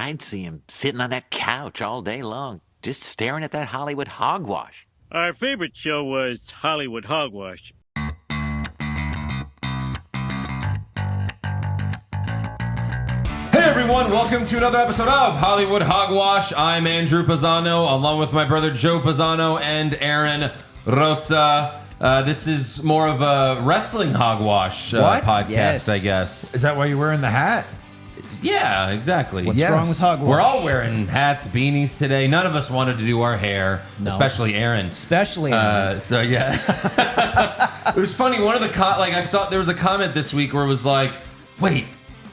I'd see him sitting on that couch all day long, just staring at that Hollywood hogwash. Our favorite show was Hollywood Hogwash. Hey everyone, welcome to another episode of Hollywood Hogwash. I'm Andrew Pisano, along with my brother Joe Pisano and Aaron Rosa. This is more of a wrestling hogwash podcast, Yes. I guess. Is that why you're wearing the hat? Yeah, exactly. What's wrong with hogwash? We're all wearing hats, beanies today. None of us wanted to do our hair, especially Aaron. Especially Aaron. So yeah, it was funny. One of the I saw there was a comment this week where it was like, "Wait,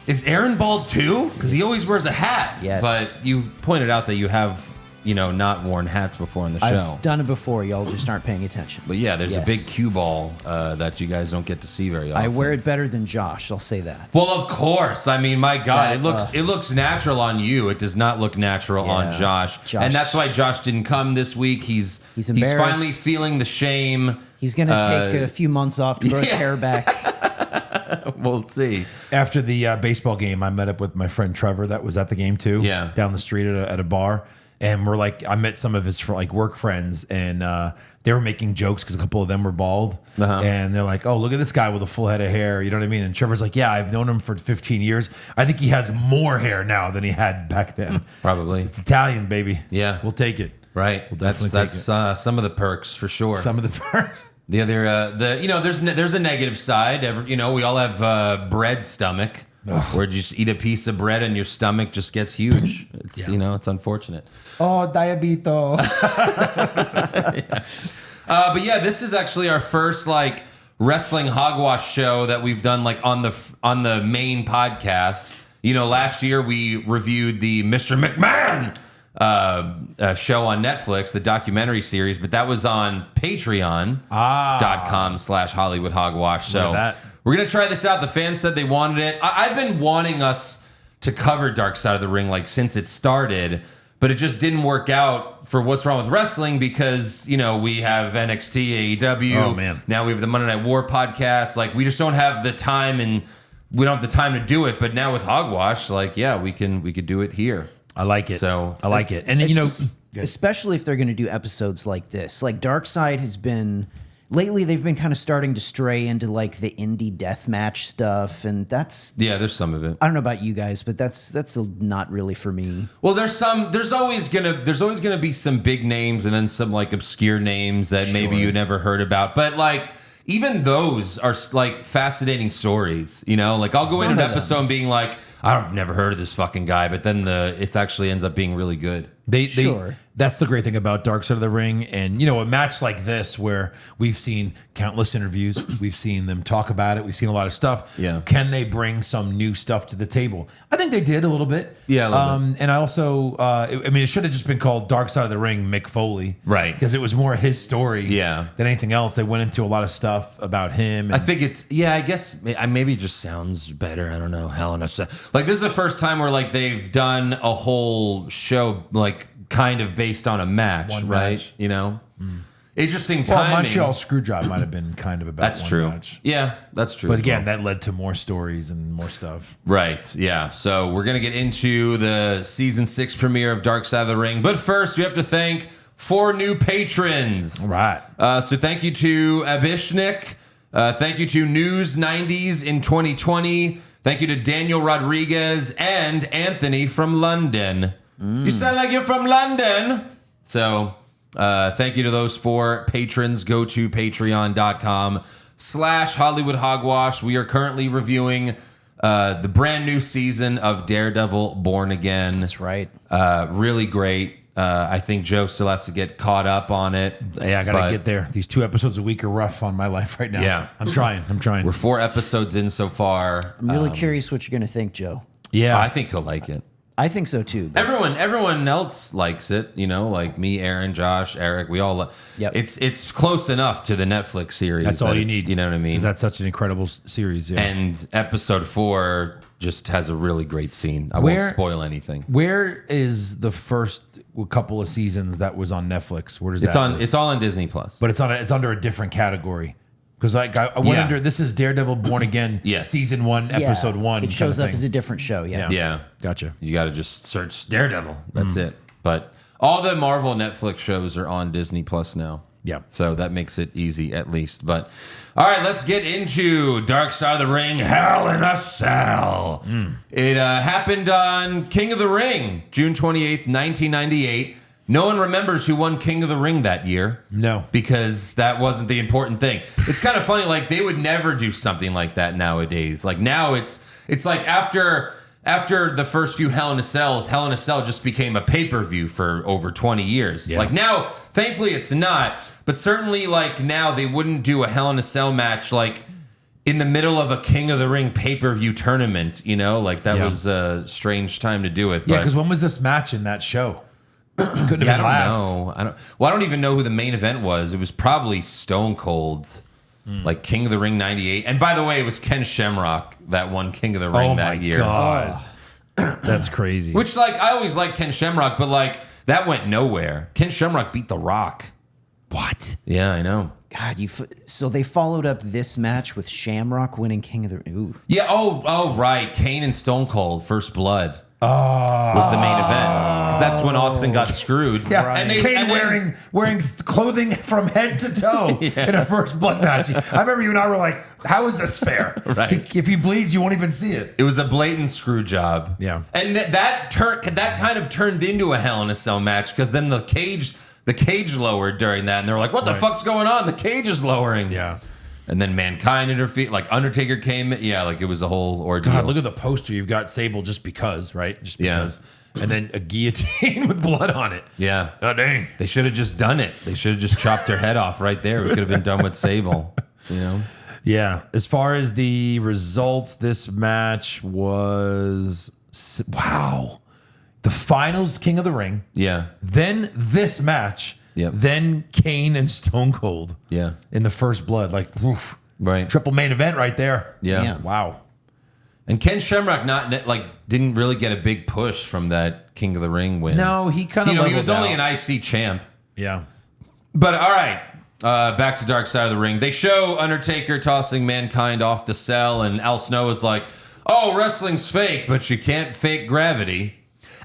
is Aaron bald too? Because he always wears a hat." Yes. But you pointed out that you have, not worn hats before in the show. I've done it before. Y'all just aren't paying attention. But yeah, there's a Yes. big cue ball that you guys don't get to see very often. I wear it better than Josh. I'll say that. Well, of course. I mean, my God, That, it looks natural on you. It does not look natural on Josh. And that's why Josh didn't come this week. He's embarrassed. finally feeling the shame. He's going to take a few months off to grow his hair back. We'll see. After the baseball game, I met up with my friend Trevor that was at the game too. Yeah. Down the street at a bar. And I met some of his work friends, and they were making jokes because a couple of them were bald. Uh-huh. And they're like, "Oh, look at this guy with a full head of hair." You know what I mean? And Trevor's like, "Yeah, I've known him for 15 years. I think he has more hair now than he had back then." Probably. It's Italian, baby. Yeah. We'll take it. Right. We'll That's definitely some of the perks for sure. Some of the parts. The other, there's a negative side. We all have bread stomach, where you just eat a piece of bread and your stomach just gets huge. It's it's unfortunate. Oh, diabito. But yeah, this is actually our first wrestling hogwash show that we've done on the main podcast. Last year we reviewed the Mr. McMahon show on Netflix, the documentary series, but that was on patreon.com/Hollywood Hogwash. So we're going to try this out. The fans said they wanted it. I've been wanting us to cover Dark Side of the Ring since it started, but it just didn't work out for What's Wrong with Wrestling because, we have NXT, AEW. Oh, man. Now we have the Monday Night War podcast. We just don't have the time, and we don't have the time to do it. But now with Hogwash, we could do it here. I like it. So I like it. And Especially if they're going to do episodes like this. Dark Side has been... Lately, they've been kind of starting to stray into the indie deathmatch stuff, and that's there's some of it. I don't know about you guys, but that's not really for me. Well, there's always gonna be some big names and then some obscure names that maybe you never heard about, but even those are fascinating stories. I'll go into an episode and being I've never heard of this fucking guy, but then it actually ends up being really good. That's the great thing about Dark Side of the Ring. And, a match like this where we've seen countless interviews, we've seen them talk about it, we've seen a lot of stuff. Yeah. Can they bring some new stuff to the table? I think they did a little bit. Yeah, a little bit. And I also, it should have just been called Dark Side of the Ring Mick Foley. Right. Because it was more his story Yeah. than anything else. They went into a lot of stuff about him. I think I guess maybe it just sounds better. I don't know. Hell in a Cell. This is the first time where they've done a whole show kind of based on a match, One right? match. Interesting timing. Montreal Screwjob might have been kind of about That's one true. match. Yeah, that's true. But as again, well. that led to more stories and more stuff. Right, yeah. So we're going to get into the season 6 premiere of Dark Side of the Ring. But first, we have to thank 4 new patrons. Right. So thank you to Abishnik. Thank you to News 90s in 2020. Thank you to Daniel Rodriguez and Anthony from London. You sound like you're from London. So thank you to those 4 patrons. Go to patreon.com/Hollywood Hogwash. We are currently reviewing the brand new season of Daredevil Born Again. That's right. Really great. I think Joe still has to get caught up on it. Yeah, I got to get there. These 2 episodes a week are rough on my life right now. Yeah. I'm trying. We're 4 episodes in so far. I'm really curious what you're going to think, Joe. Yeah. I think he'll like it. I think so too. but- Everyone else likes it, like me, Aaron, Josh, Eric. We all. Yep. It's close enough to the Netflix series. That's all you it's- need. You know what I mean? That's such an incredible series. Yeah. And episode 4 just has a really great scene. I won't spoil anything. Where is the first couple of seasons that was on Netflix? Where does It's that on. live? It's all on Disney Plus. But it's under a different category. Because I went Yeah. under. This is Daredevil Born Again, Yes. season 1, episode 1. It shows kind of up as thing. a different show. Yeah. Yeah. Gotcha. You got to just search Daredevil. That's it. But all the Marvel Netflix shows are on Disney Plus now. Yeah. So that makes it easy at least. But all right, let's get into Dark Side of the Ring, Hell in a Cell. It happened on King of the Ring, June 28th, 1998. No one remembers who won King of the Ring that year. No. Because that wasn't the important thing. It's kind of funny, like they would never do something like that nowadays. Like now it's like after the first few Hell in a Cell just became a pay-per-view for over 20 years. Yeah. Like now, thankfully it's not, but certainly like now they wouldn't do a Hell in a Cell match like in the middle of a King of the Ring pay-per-view tournament, you know? Like that Yeah. was a strange time to do it. Yeah, but- because when was this match in that show? Couldn't yeah, have I been don't last. know. I don't even know who the main event was. It was probably Stone Cold, like King of the Ring '98. And by the way, it was Ken Shamrock that won King of the Ring Oh that my year. god, that's crazy. Which, like, I always liked Ken Shamrock, but like that went nowhere. Ken Shamrock beat The Rock. What? Yeah, I know. God, so they followed up this match with Shamrock winning King of the. Ooh. Yeah. Oh, right. Kane and Stone Cold, First Blood. Was the main event because that's when Austin got screwed. Yeah, and Kane wearing clothing from head to toe in a First Blood match. I remember you and I were like, "How is this fair? Right. If he bleeds, you won't even see it." It was a blatant screw job. Yeah. And that kind of turned into a Hell in a Cell match because then the cage lowered during that, and they were like, "What the Right. fuck's going on? The cage is lowering." Yeah. And then Mankind interfered, like Undertaker came. Yeah, like it was a whole ordeal. God, look at the poster. You've got Sable just because, right? Just Yeah. because. And then a guillotine with blood on it. Yeah. Oh, dang. They should have just done it. They should have just chopped their head off right there. We could have been done with Sable. You know? Yeah. As far as the results, this match was wow. The finals, King of the Ring. Yeah. Then this match. Yep. Then Kane and Stone Cold. Yeah. In the First Blood. Like, oof. Right. Triple main event right there. Yeah. Yeah. Wow. And Ken Shamrock didn't really get a big push from that King of the Ring win. No, he kind of he was only an IC champ. Yeah. But all right, back to Dark Side of the Ring. They show Undertaker tossing Mankind off the cell, and Al Snow is like, "Oh, wrestling's fake, but you can't fake gravity."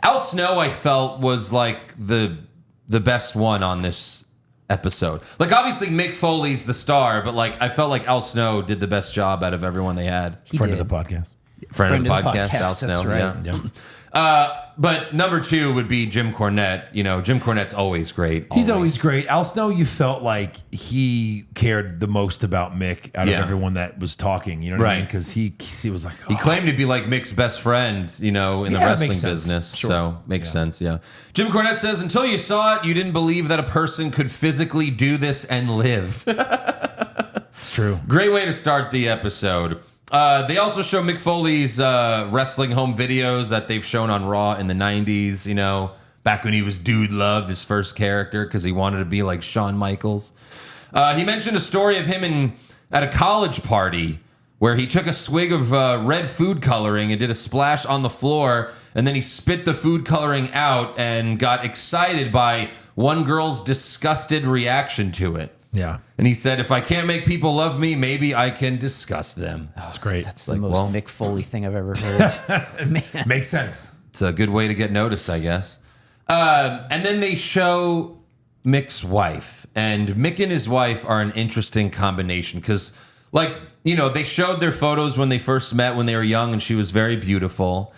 Al Snow, I felt, was like the best one on this episode. Like, obviously, Mick Foley's the star, but like I felt like Al Snow did the best job out of everyone they had. Friend did. of the podcast. Friend of the podcast, Al that's Snow. right. Yeah. Yeah. But number 2 would be Jim Cornette. You know, Jim Cornette's always great. He's always great. Al Snow, you felt like he cared the most about Mick out of Yeah. everyone that was talking. You know what I mean? Right. Because he was like, He claimed to be like Mick's best friend, you know, in the Yeah, it wrestling makes sense. business. Sure. So makes sense, yeah. Jim Cornette says, "Until you saw it, you didn't believe that a person could physically do this and live." it's true. Great way to start the episode. They also show Mick Foley's wrestling home videos that they've shown on Raw in the 90s, you know, back when he was Dude Love, his first character, because he wanted to be like Shawn Michaels. He mentioned a story of him at a college party where he took a swig of red food coloring and did a splash on the floor, and then he spit the food coloring out and got excited by one girl's disgusted reaction to it. Yeah. And he said, "If I can't make people love me, maybe I can disgust them." That's great. That's the Like, most well- Mick Foley thing I've ever heard. Man. Makes sense. It's a good way to get noticed, I guess. And then they show Mick's wife. And Mick and his wife are an interesting combination because, like, you know, they showed their photos when they first met when they were young and she was very beautiful.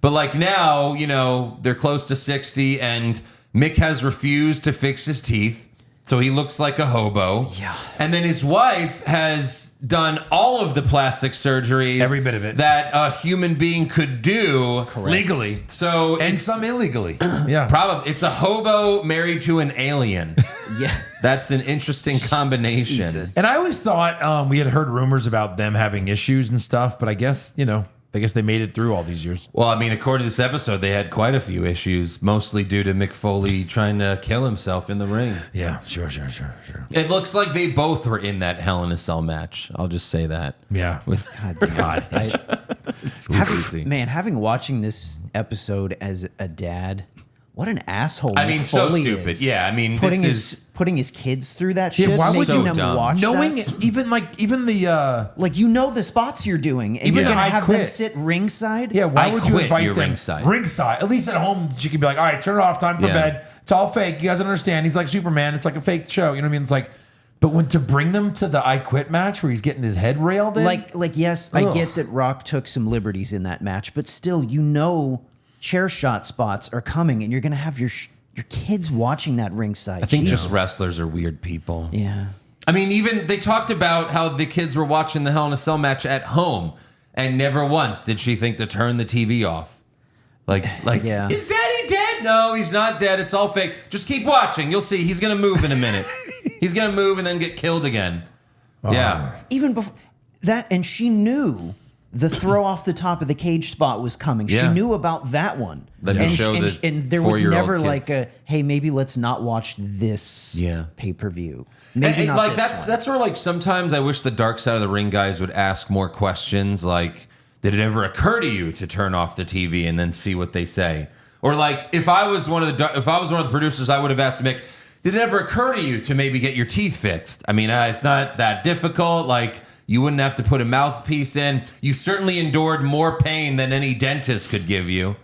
But, like, now, you know, they're close to 60 and Mick has refused to fix his teeth. So he looks like a hobo. Yeah. And then his wife has done all of the plastic surgeries. Every bit of it. That a human being could do. Legally. So And it's some illegally. Yeah. probably it's a hobo married to an alien. Yeah. That's an interesting combination. Jesus. And I always thought we had heard rumors about them having issues and stuff, but I guess, they made it through all these years. Well, I mean, according to this episode, they had quite a few issues, mostly due to Mick Foley trying to kill himself in the ring. Yeah, sure. It looks like they both were in that Hell in a Cell match. I'll just say that. Yeah. With God. crazy. Having watching this episode as a dad, what an asshole. I Mick mean, so Foley stupid. is. Yeah, I mean, putting this putting his kids through that Yeah, shit, why would making you- them So dumb. watch Knowing that. even the Like, you know the spots you're doing, and Even you're gonna I have them Quit. sit ringside. yeah, why I would you quit, invite you're them ringside. Ringside. At least at home, you can be like, all right, turn it off, time for Yeah. bed. It's all fake. You guys don't understand. He's like Superman. It's like a fake show. You know what I mean? It's like, but when to bring them to the I Quit match where he's getting his head railed in, Like yes, I Ugh. get that Rock took some liberties in that match, but still, you know, chair shot spots are coming, and you're gonna have your kids watching that ringside. I think Jesus. just wrestlers are weird people. Yeah. I mean, even they talked about how the kids were watching the Hell in a Cell match at home, and never once did she think to turn the TV off. Like, Yeah. Is Daddy dead? No, he's not dead. It's all fake. Just keep watching. You'll see. He's gonna move in a minute. He's gonna move and then get killed again. Yeah. Even before that, and she knew the throw off the top of the cage spot was coming. She Yeah. knew about that one. Let me show the and there was 4-year-old never kids. like a, hey, maybe let's not watch this Yeah. pay-per-view. Maybe And, not like this that's where like sometimes I wish the Dark Side of the Ring guys would ask more questions. Like, did it ever occur to you to turn off the TV and then see what they say? Or like, if I was one of the producers, I would have asked Mick, did it ever occur to you to maybe get your teeth fixed? I mean, it's not that difficult. Like, you wouldn't have to put a mouthpiece in. You certainly endured more pain than any dentist could give you.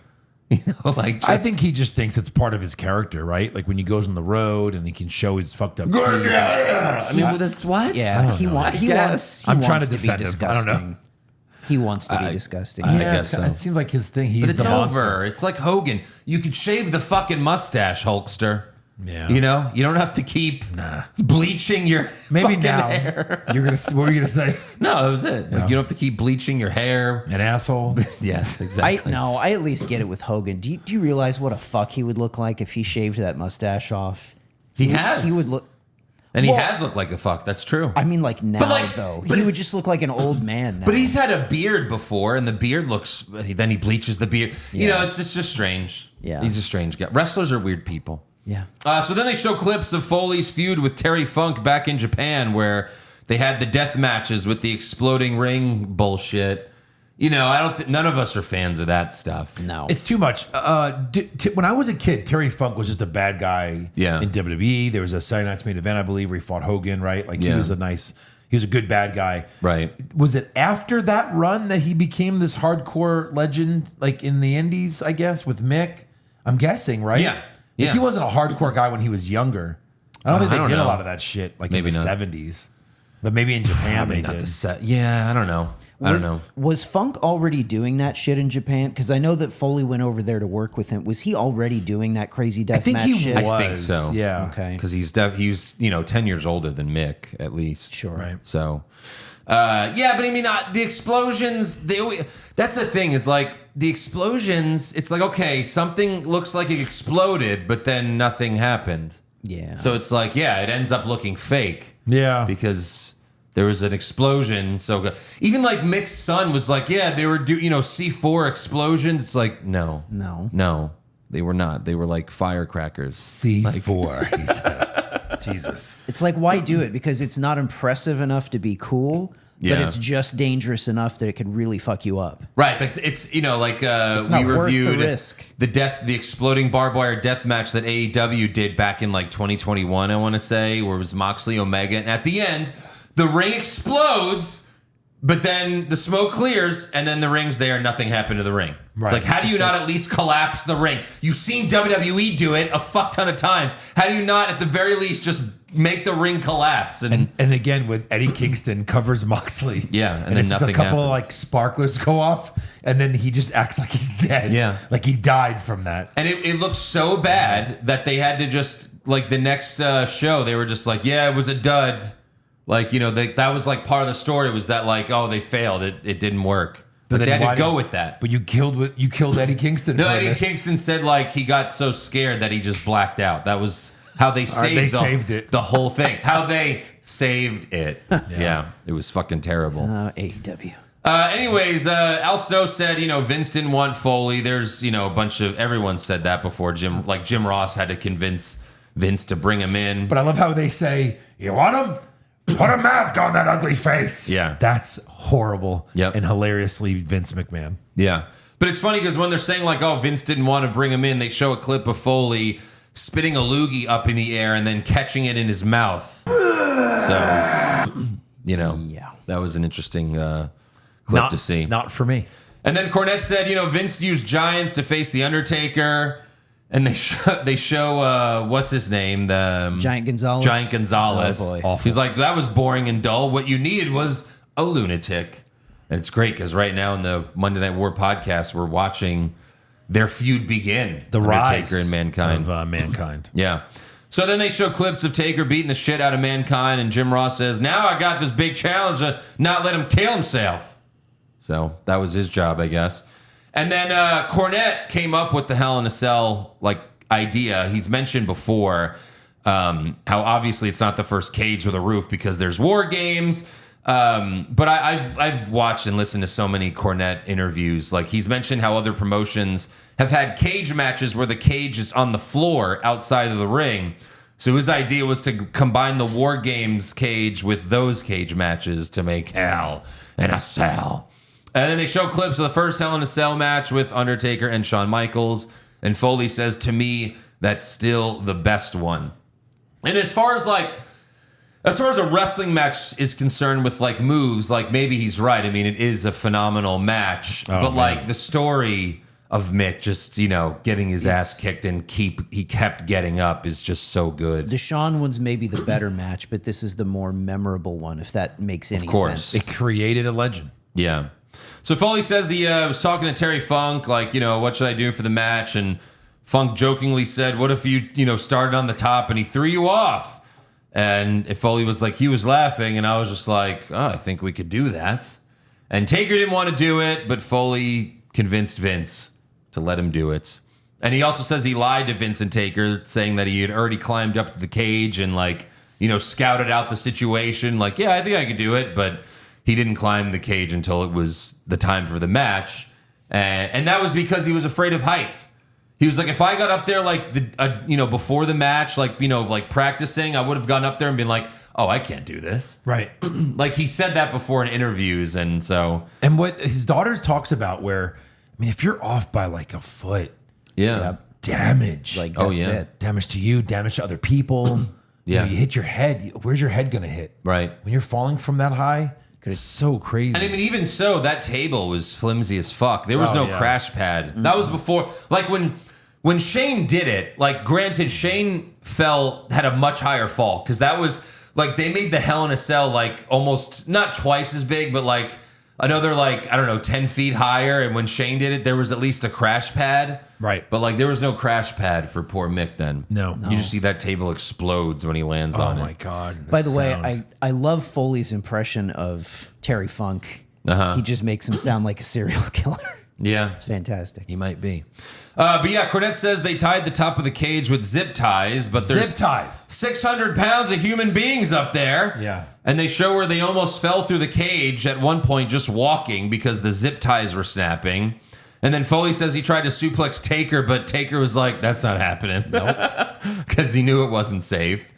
You know, like I think he just thinks it's part of his character, right? Like when he goes on the road and he can show his fucked up teeth. I mean, with this what? Yeah, he guess. wants. I'm trying wants to be defend him. I don't know. disgusting. He wants to be disgusting. I Yeah, guess so. It seems like his thing. He's But it's the monster. over. It's like Hogan. You could shave the fucking mustache, Hulkster. Yeah. You know, you don't have to keep bleaching your Maybe fucking now hair. you're gonna. What were you gonna say? No, that was it. Like, you don't have to keep bleaching your hair. An asshole. Yes, I exactly. I at least get it with Hogan. Do you realize what a fuck he would look like if he shaved that mustache off? He has. He would look. And he Well- has looked like a fuck. That's true. I mean, like now like- though, but he if- would just look like an old man now. But he's had a beard before, and the beard looks. Then he bleaches the beard. You Yeah. know, it's just strange. Yeah. He's a strange guy. Wrestlers are weird people. yeah. So then they show clips of Foley's feud with Terry Funk back in Japan, where they had the death matches with the exploding ring bullshit. You know, I don't. None of us are fans of that stuff. No. It's too much. When I was a kid, Terry Funk was just a bad guy Yeah. in WWE. There was a Saturday Night's Main Event, I believe, where he fought Hogan, right? Like Yeah. he was a good bad guy. Right. Was it after that run that he became this hardcore legend, like in the Indies, I guess, with Mick? I'm guessing, right? Yeah. Like, Yeah. he wasn't a hardcore guy when he was younger. I don't think I they don't did a know. lot of that shit, like Maybe in the not. 70s. But maybe in Japan they Not did. the set. Yeah, I don't know. I don't know. Was Funk already doing that shit in Japan? Because I know that Foley went over there to work with him. Was he already doing that crazy death think match he shit? was. I think so. Yeah. Okay. Because he's 10 years older than Mick at least. Sure. Right. So, yeah, but I mean, the explosions. That's the thing. Is like the explosions. It's like, okay, something looks like it exploded, but then nothing happened. Yeah. So it's like, yeah, it ends up looking fake. Yeah. Because there was an explosion. So even like Mick's son was like, yeah, they were C4 explosions. It's like, no, they were not. They were like firecrackers. C4, he said. Jesus. It's like, why do it? Because it's not impressive enough to be cool, but Yeah. it's just dangerous enough that it could really fuck you up. Right, but it's like It's we not worth the reviewed risk. the exploding barbed wire death match that AEW did back in like 2021, I want to say, where it was Moxley Omega, and at the end, the ring explodes, but then the smoke clears, and then the ring's there, nothing happened to the ring. Right. It's like, how do you not at least collapse the ring? You've seen WWE do it a fuck ton of times. How do you not at the very least just make the ring collapse? And And again, with Eddie Kingston covers Moxley. Yeah, and then it's just nothing a couple of happens. like sparklers go off, and then he just acts like he's dead. Yeah. like he died from that. And it looked so bad that they had to just, like, the next show, they were just like, yeah, it was a dud. Like, that was, like, part of the story was that, like, oh, they failed. It didn't work. But they then had why to go did- with that. But you killed Eddie Kingston. No, for Eddie this. Kingston said, like, he got so scared that he just blacked out. That was how they saved, it. the whole thing. How they saved it. Yeah. It was fucking terrible. AEW. Anyways, Al Snow said, Vince didn't want Foley. There's, a bunch of, everyone said that before. Jim Ross had to convince Vince to bring him in. But I love how they say, "You want him? Put a mask on that ugly face." Yeah. that's horrible. Yep. and hilariously Vince McMahon. Yeah. But it's funny because when they're saying like, oh, Vince didn't want to bring him in, they show a clip of Foley spitting a loogie up in the air and then catching it in his mouth. So, Yeah. that was an interesting clip to see. Not for me. And then Cornette said, Vince used giants to face the Undertaker, and they show what's his name, the Giant Gonzalez. Giant Gonzalez. Oh, boy. Awful. He's like, that was boring and dull. What you needed was a lunatic. And it's great because right now in the Monday Night War podcast, we're watching their feud begin. The rise Undertaker and Mankind. of Mankind. Yeah. So then they show clips of Taker beating the shit out of Mankind, and Jim Ross says, now I got this big challenge to not let him kill himself. So that was his job, I guess. And then Cornette came up with the Hell in a Cell idea. He's mentioned before how obviously it's not the first cage with a roof because there's war games. But I've watched and listened to so many Cornette interviews. Like he's mentioned how other promotions have had cage matches where the cage is on the floor outside of the ring. So his idea was to combine the War Games cage with those cage matches to make Hell in a Cell. And then they show clips of the first Hell in a Cell match with Undertaker and Shawn Michaels. And Foley says, to me, that's still the best one. And as far as a wrestling match is concerned with moves, maybe he's right. I mean, it is a phenomenal match. But man. The story of Mick just, getting his ass kicked and he kept getting up is just so good. The Shawn one's maybe the better match, but this is the more memorable one, if that makes any course. sense. It created a legend. Yeah. So Foley says he was talking to Terry Funk, what should I do for the match? And Funk jokingly said, what if you, started on the top and he threw you off? And Foley was like, he was laughing. And I was just like, oh, I think we could do that. And Taker didn't want to do it, but Foley convinced Vince to let him do it. And he also says he lied to Vince and Taker, saying that he had already climbed up to the cage and scouted out the situation. Yeah, I think I could do it. But he didn't climb the cage until it was the time for the match. And that was because he was afraid of heights. He was like, if I got up there before the match, practicing, I would have gone up there and been like, oh, I can't do this. Right. He said that before in interviews. And so. And what his daughter talks about where, if you're off by a foot, Yeah. damage. That's Oh, yeah. it. Damage to you, damage to other people. Yeah. You hit your head. Where's your head going to hit? Right. When you're falling from that high, it's so crazy. And even so, that table was flimsy as fuck. There was Oh, no yeah. crash pad. That was before, when Shane did it, granted, Shane had a much higher fall because that was they made the Hell in a Cell almost not twice as big, but another 10 feet higher. And when Shane did it, there was at least a crash pad. Right. But there was no crash pad for poor Mick then. No. You just see that table explodes when he lands Oh on my it. God. By that the way, sound. I love Foley's impression of Terry Funk. Uh-huh. He just makes him sound like a serial killer. Yeah. It's fantastic. He might be. But yeah, Cornette says they tied the top of the cage with zip ties, but there's Zip ties. 600 pounds of human beings up there. Yeah. And they show where they almost fell through the cage at one point just walking because the zip ties were snapping. And then Foley says he tried to suplex Taker, but Taker was like, that's not happening. Nope. Because he knew it wasn't safe.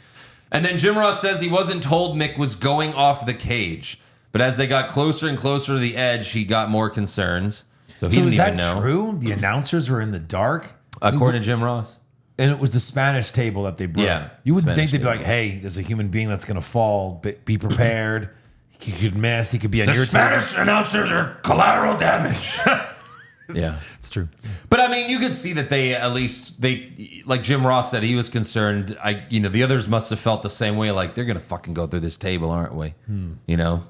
And then Jim Ross says he wasn't told Mick was going off the cage. But as they got closer and closer to the edge, he got more concerned. So he So didn't is that even know. true? The announcers were in the dark? According to Jim Ross. And it was the Spanish table that they broke. Yeah, You wouldn't Spanish think they'd be table. like, hey, there's a human being that's going to fall. But be prepared. He could miss. He could be on your table. announcers are collateral damage. Yeah. It's true. But I mean, you could see that they like Jim Ross said, he was concerned. The others must have felt the same way. They're gonna fucking go through this table, aren't we?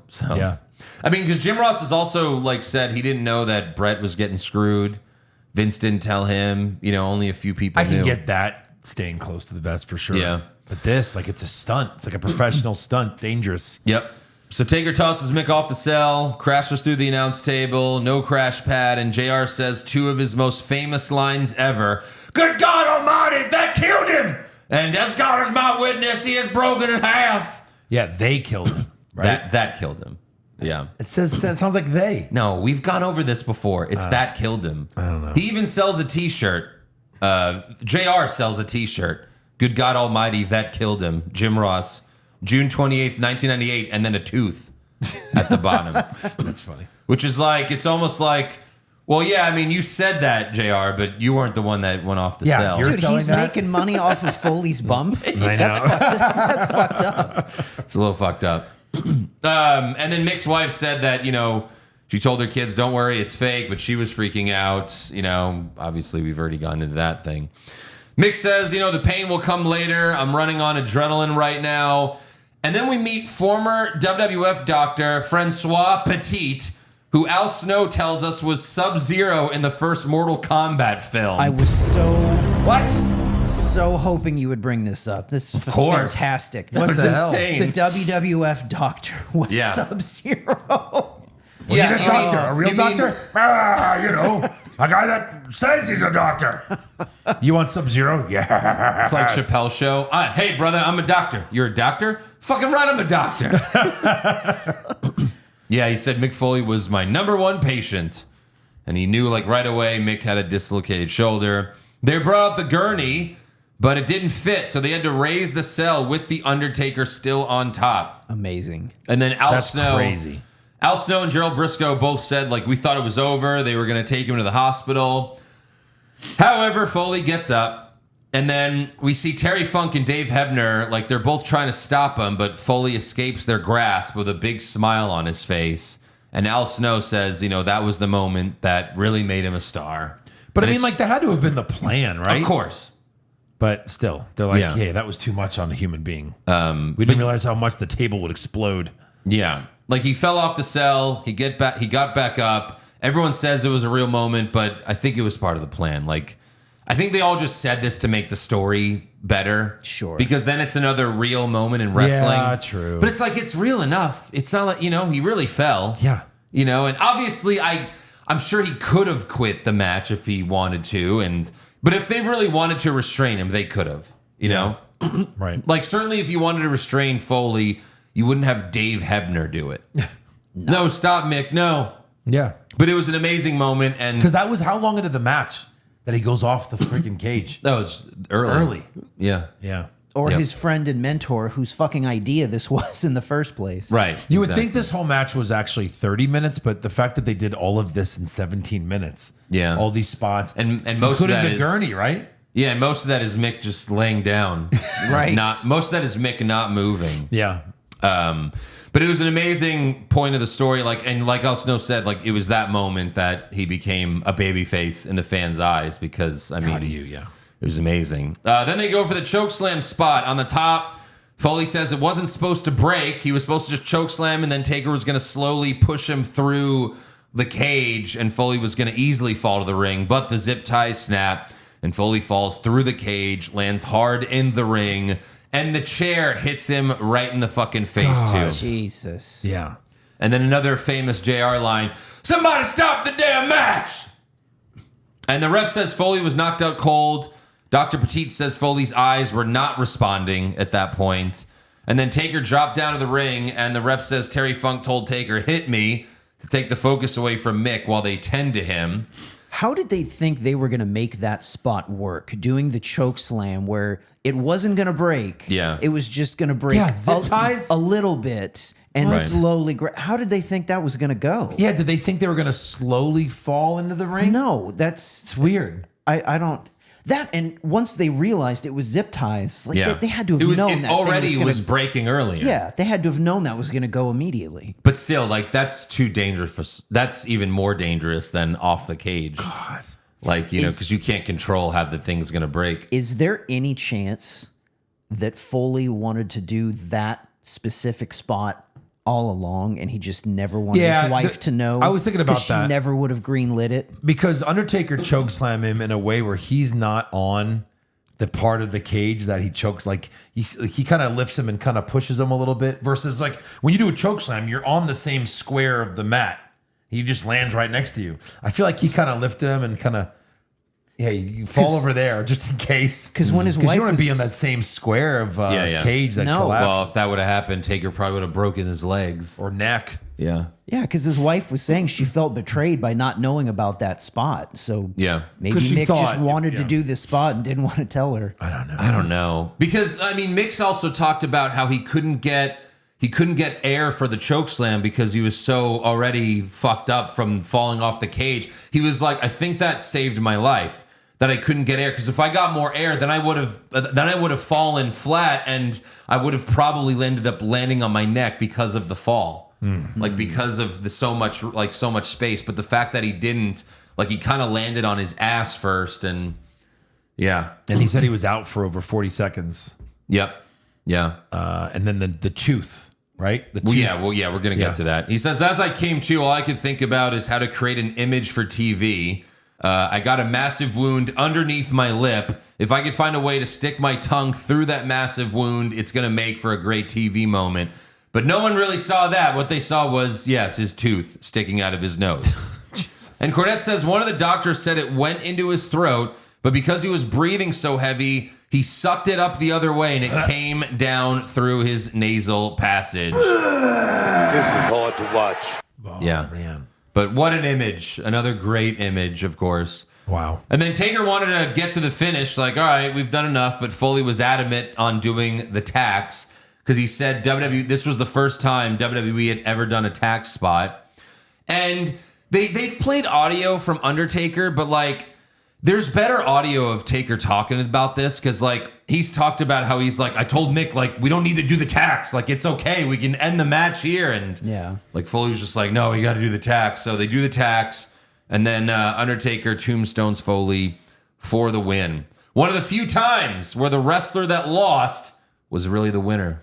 So Yeah. I mean, because Jim Ross has also said he didn't know that Brett was getting screwed. Vince didn't tell him. Only a few people I can knew. get that staying close to the best for sure. Yeah. But this, it's a stunt. It's like a professional stunt. Dangerous. Yep. So Taker tosses Mick off the cell, crashes through the announce table, no crash pad, and JR says two of his most famous lines ever. Good God Almighty, that killed him! And as God is my witness, he is broken in half. Yeah, they killed him. Right? That killed him. Yeah. It sounds like they. No, we've gone over this before. It's that killed him. I don't know. He even sells a t-shirt. JR sells a t-shirt. Good God Almighty, that killed him. Jim Ross. June 28th, 1998, and then a tooth at the bottom. That's funny. Which is it's almost like, Well, yeah, I mean, you said that, JR, but you weren't the one that went off the Yeah, cell. you're Dude, selling he's that? making money off of Foley's bump. I know. That's fucked up. It's a little fucked up. And then Mick's wife said that, she told her kids, don't worry, it's fake, but she was freaking out. Obviously, we've already gone into that thing. Mick says, the pain will come later. I'm running on adrenaline right now. And then we meet former WWF doctor Francois Petit, who Al Snow tells us was Sub-Zero in the first Mortal Kombat film. I was What? so hoping you would bring this up. This is course. fantastic. That was the hell? insane. The WWF doctor was Yeah. Sub-Zero. Yeah, you a doctor, mean- a real you mean- doctor? A guy that says he's a doctor. You want Sub-Zero? Yeah. It's like Chappelle Show. Hey, brother, I'm a doctor. You're a doctor? Fucking right, I'm a doctor. Yeah, he said Mick Foley was my number one patient. And he knew right away Mick had a dislocated shoulder. They brought out the gurney, but it didn't fit. So they had to raise the cell with the Undertaker still on top. Amazing. And then Al That's Snow. crazy. Al Snow and Gerald Briscoe both said, we thought it was over. They were going to take him to the hospital. However, Foley gets up, and then we see Terry Funk and Dave Hebner, they're both trying to stop him, but Foley escapes their grasp with a big smile on his face. And Al Snow says, that was the moment that really made him a star. But And I mean, it's- that had to have been the plan, right? Of course. But still, they're like, Yeah. hey, that was too much on a human being. We didn't realize how much the table would explode. Yeah. He fell off the cell. He got back up. Everyone says it was a real moment, but I think it was part of the plan. I think they all just said this to make the story better. Sure. Because then it's another real moment in wrestling. Yeah, true. But it's it's real enough. It's not he really fell. Yeah. And obviously I'm sure he could have quit the match if he wanted to, but if they really wanted to restrain him, they could have. You know? Right. Certainly if you wanted to restrain Foley, you wouldn't have Dave Hebner do it. No, stop, Mick. No. Yeah. But it was an amazing moment, and Because that was how long into the match that he goes off the freaking cage? that was early. Early. Yeah. Yeah. Or Yep. his friend and mentor, whose fucking idea this was in the first place. Right. You would exactly. think this whole match was actually 30 minutes, but the fact that they did all of this in 17 minutes. Yeah. All these spots. And most of including that the is- gurney, right? Yeah, and most of that is Mick just laying down. Right. Most of that is Mick not moving. Yeah. But it was an amazing point of the story. And like Al Snow said, it was that moment that he became a babyface in the fans' eyes because, Yeah. it was amazing. Then they go for the chokeslam spot on the top. Foley says it wasn't supposed to break. He was supposed to just chokeslam, and then Taker was going to slowly push him through the cage, and Foley was going to easily fall to the ring. But the zip ties snap, and Foley falls through the cage, lands hard in the ring, and the chair hits him right in the fucking face, too. Jesus. Yeah. And then another famous JR line, somebody stop the damn match! And the ref says Foley was knocked out cold. Dr. Petit says Foley's eyes were not responding at that point. And then Taker dropped down to the ring, and the ref says Terry Funk told Taker, hit me, to take the focus away from Mick while they tend to him. How did they think they were going to make that spot work? Doing the choke slam where it wasn't going to break. Yeah. It was just going to break Yeah, zip ties? a little bit and Right. slowly. How did they think that was going to go? Yeah. Did they think they were going to slowly fall into the ring? No, that's It's weird. I don't. That and once they realized it was zip ties, Yeah. they had to have it was, known it that already thing was gonna, breaking earlier. Yeah, they had to have known that was going to go immediately. But still, that's too dangerous. That's even more dangerous than off the cage. God. Because you can't control how the thing's going to break. Is there any chance that Foley wanted to do that specific spot all along and he just never wanted Yeah, his wife to know? I was thinking about 'cause she that. never would have greenlit it. Because Undertaker chokeslam him in a way where he's not on the part of the cage that he chokes. He kind of lifts him and kind of pushes him a little bit. Versus when you do a chokeslam, you're on the same square of the mat. He just lands right next to you. I feel like he kind of lifted him and kind of, you fall over there just in case. Because when his Because wife you want to was be in that same square of Yeah. cage that No. collapsed. Well, if that would have happened, Taker probably would have broken his legs. or neck. Yeah. yeah, because his wife was saying she felt betrayed by not knowing about that spot. So Yeah. maybe 'Cause she Mick just thought- wanted to yeah. do this spot and didn't want to tell her. I don't know. I don't know. Because, Mick's also talked about how he couldn't get he couldn't get air for the choke slam because he was so already fucked up from falling off the cage. He was like, I think that saved my life, that I couldn't get air, because if I got more air, then I would have fallen flat, and I would have probably ended up landing on my neck because of the fall, like because of the so much space. But the fact that he didn't, like, he kind of landed on his ass first, and yeah, And he said he was out for over 40 seconds. yep, yeah. And then the tooth, right? The tooth. Well, yeah, we're going to get to that. He says, as I came to, all I could think about is how to create an image for TV. I got a massive wound underneath my lip. If I could find a way to stick my tongue through that massive wound, it's going to make for a great TV moment. But no one really saw that. What they saw was, yes, his tooth sticking out of his nose. And Cornette says one of the doctors said it went into his throat, but because he was breathing so heavy, he sucked it up the other way and it came down through his nasal passage. This is hard to watch. Yeah. Man. But what an image. Another great image, of course. Wow. And then Taker wanted to get to the finish, like, all right, we've done enough, but Foley was adamant on doing the tax because he said this was the first time WWE had ever done a tax spot. And they've played audio from Undertaker, but like, there's better audio of Taker talking about this because, like, he's talked about how he's like, I told Mick, like, we don't need to do the tax. Like, it's okay. We can end the match here. And, like, Foley was just like, no, we got to do the tax. So they do the tax. And then Undertaker tombstones Foley for the win. One of the few times where the wrestler that lost was really the winner.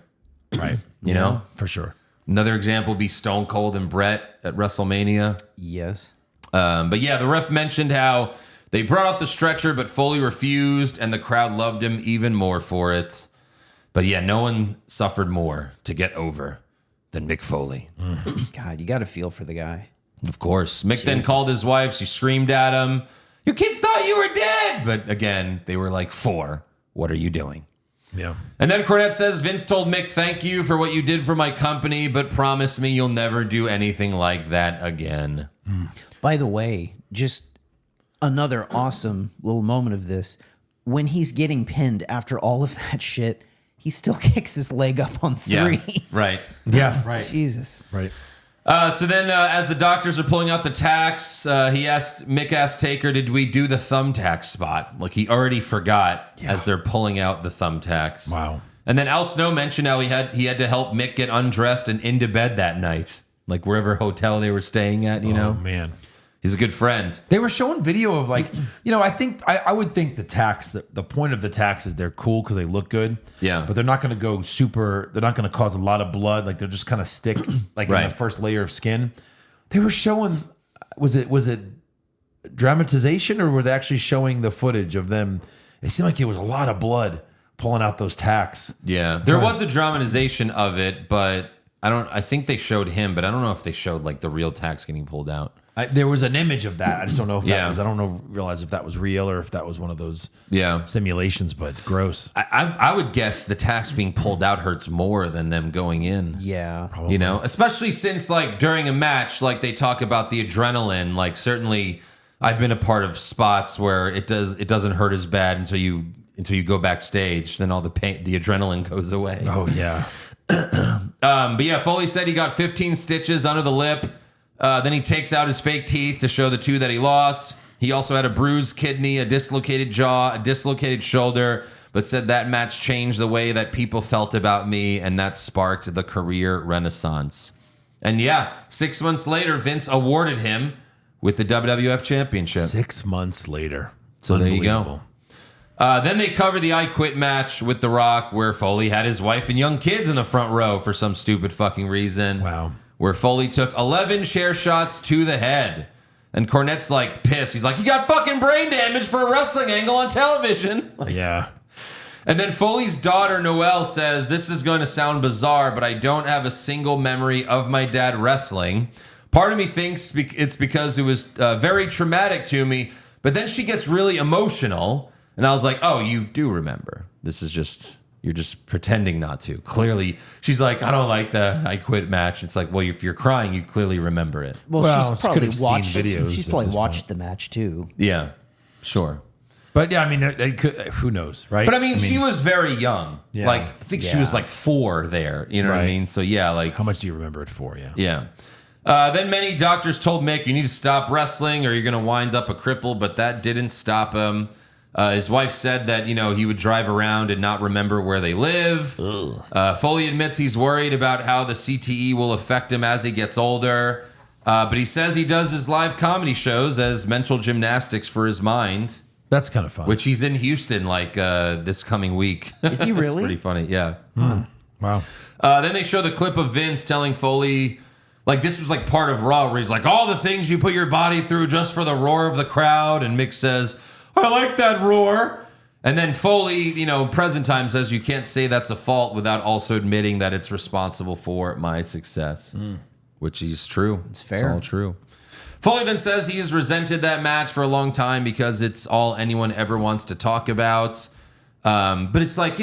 Right. You know? For sure. Another example would be Stone Cold and Brett at WrestleMania. Yes. But yeah, the ref mentioned how they brought out the stretcher, but Foley refused, and the crowd loved him even more for it. But yeah, no one suffered more to get over than Mick Foley. God, you got to feel for the guy. Of course. Mick then called his wife. She screamed at him, your kids thought you were dead. But again, they were like 4. What are you doing? Yeah. And then Cornette says, Vince told Mick, thank you for what you did for my company, but promise me you'll never do anything like that again. By the way, just another awesome little moment of this. When he's getting pinned after all of that shit, he still kicks his leg up on 3. Yeah, right. Yeah. Right. Jesus. Right. So then, as the doctors are pulling out the tax, Mick asked Taker, did we do the thumbtack spot? Like, he already forgot as they're pulling out the thumbtacks. Wow. And then Al Snow mentioned how he had to help Mick get undressed and into bed that night, like wherever hotel they were staying at, you know? Oh, man. He's a good friend. They were showing video of, like, you know, I would think the tax, the point of the tax is they're cool because they look good. Yeah. But they're not going to go they're not going to cause a lot of blood. Like, they're just kind of stick, like, Right. in the first layer of skin. They were showing, was it dramatization or were they actually showing the footage of them? It seemed like there was a lot of blood pulling out those tacks. Yeah. There was a dramatization of it, but I think they showed him, but I don't know if they showed, like, the real tax getting pulled out. There was an image of that. I just don't know if that Yeah. was, I don't realize if that was real or if that was one of those Yeah. simulations, but gross. I would guess the tax being pulled out hurts more than them going in. Yeah. You know, especially since, like, during a match, like, they talk about the adrenaline. Like, certainly I've been a part of spots where it doesn't hurt as bad until you go backstage. Then all the pain, the adrenaline goes away. Oh, yeah. But yeah, Foley said he got 15 stitches under the lip. Then he takes out his fake teeth to show the 2 that he lost. He also had a bruised kidney, a dislocated jaw, a dislocated shoulder, but said that match changed the way that people felt about me, and that sparked the career renaissance. And yeah, 6 months later, Vince awarded him with the WWF Championship. 6 months later. So there you go. Unbelievable. Then they cover the I Quit match with The Rock, where Foley had his wife and young kids in the front row for some stupid fucking reason. Wow. Where Foley took 11 chair shots to the head. And Cornette's like pissed. He's like, you got fucking brain damage for a wrestling angle on television. Like, Yeah. and then Foley's daughter, Noelle, says, this is going to sound bizarre, but I don't have a single memory of my dad wrestling. Part of me thinks it's because it was very traumatic to me. But then she gets really emotional. And I was like, oh, you do remember. This is just, you're just pretending not to. Clearly, she's like, I don't like the I Quit match. It's like, well, if you're crying, you clearly remember it. Well, Well, she's she probably could have seen watched. videos She's at probably this watched the match too. Yeah, sure. But yeah, I mean, they could. Who knows, right? But I mean, she was very young. Yeah. Like I think she was like 4 there. You know what I Right. mean? So yeah, like how much do you remember it for? Yeah. yeah. Then many doctors told Mick, you need to stop wrestling or you're going to wind up a cripple, but that didn't stop him. His wife said that, he would drive around and not remember where they live. Foley admits he's worried about how the CTE will affect him as he gets older. But he says he does his live comedy shows as mental gymnastics for his mind, That's kind of fun. which he's in Houston this coming week. Is he It's really? pretty funny, yeah. wow. Then they show the clip of Vince telling Foley, like this was like part of Raw, where he's like, all the things you put your body through just for the roar of the crowd. And Mick says, I like that roar. And then Foley, present time says you can't say that's a fault without also admitting that it's responsible for my success, which is true. It's fair. It's all true. Foley then says he's resented that match for a long time because it's all anyone ever wants to talk about. But it's like,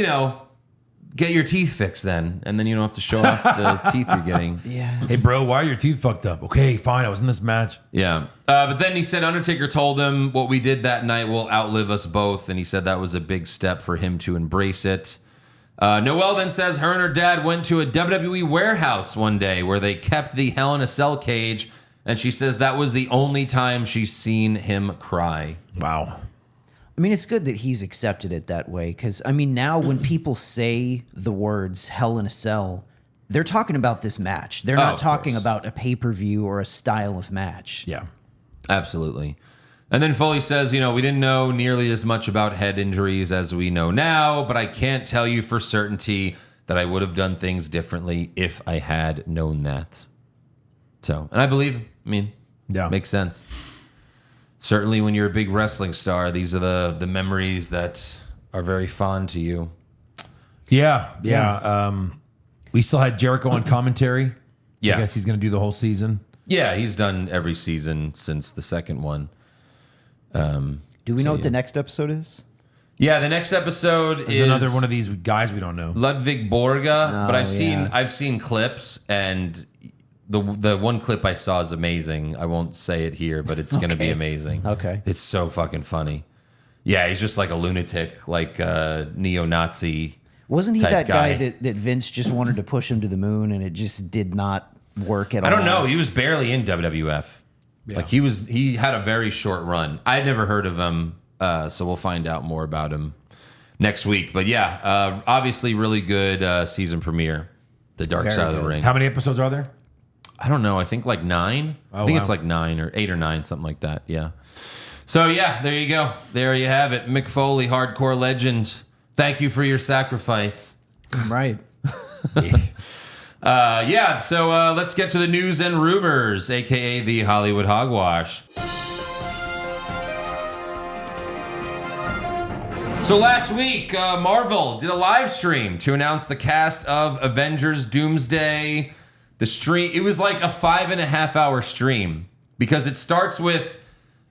get your teeth fixed then, and then you don't have to show off the teeth you're getting. Yeah. Hey, bro, why are your teeth fucked up? Okay, fine. I was in this match. Yeah. But then he said Undertaker told him what we did that night will outlive us both, and he said that was a big step for him to embrace it. Noelle then says her and her dad went to a WWE warehouse one day where they kept the Hell in a Cell cage, and she says that was the only time she's seen him cry. Wow. I mean, it's good that he's accepted it that way because, I mean, now when people say the words Hell in a Cell, they're talking about this match. They're not of talking course. about a pay-per-view or a style of match. Yeah. Absolutely. And then Foley says, we didn't know nearly as much about head injuries as we know now, but I can't tell you for certainty that I would have done things differently if I had known that. So, and I believe him. I mean, Yeah. makes sense. Certainly when you're a big wrestling star, these are the memories that are very fond to you. Yeah. We still had Jericho on commentary. Yeah. I guess he's going to do the whole season. Yeah, he's done every season since the second one. Do we know what the next episode is? Yeah, the next episode There's is another one of these guys we don't know. Ludwig Borga, but Oh, yeah. I've seen clips, and the one clip I saw is amazing. I won't say it here, but it's gonna be Okay. amazing. Okay. It's so fucking funny. Yeah, he's just like a lunatic, like a neo-Nazi. Wasn't he type that guy guy. that Vince just wanted to push him to the moon and it just did not work at all? I don't know. He was barely in WWF. Like he had a very short run. I'd never heard of him, so we'll find out more about him next week. But yeah, obviously really good season premiere, The Dark Very Side of the good. Ring. How many episodes are there? I don't know. I think like 9. I think it's wow. like 9 or 8 or 9, something like that. Yeah. So yeah, there you go. There you have it. Mick Foley, hardcore legend. Thank you for your sacrifice. Right. Yeah. So let's get to the news and rumors, aka the Hollywood Hogwash. So last week, Marvel did a live stream to announce the cast of Avengers Doomsday. The stream, it was like a 5.5 hour stream because it starts with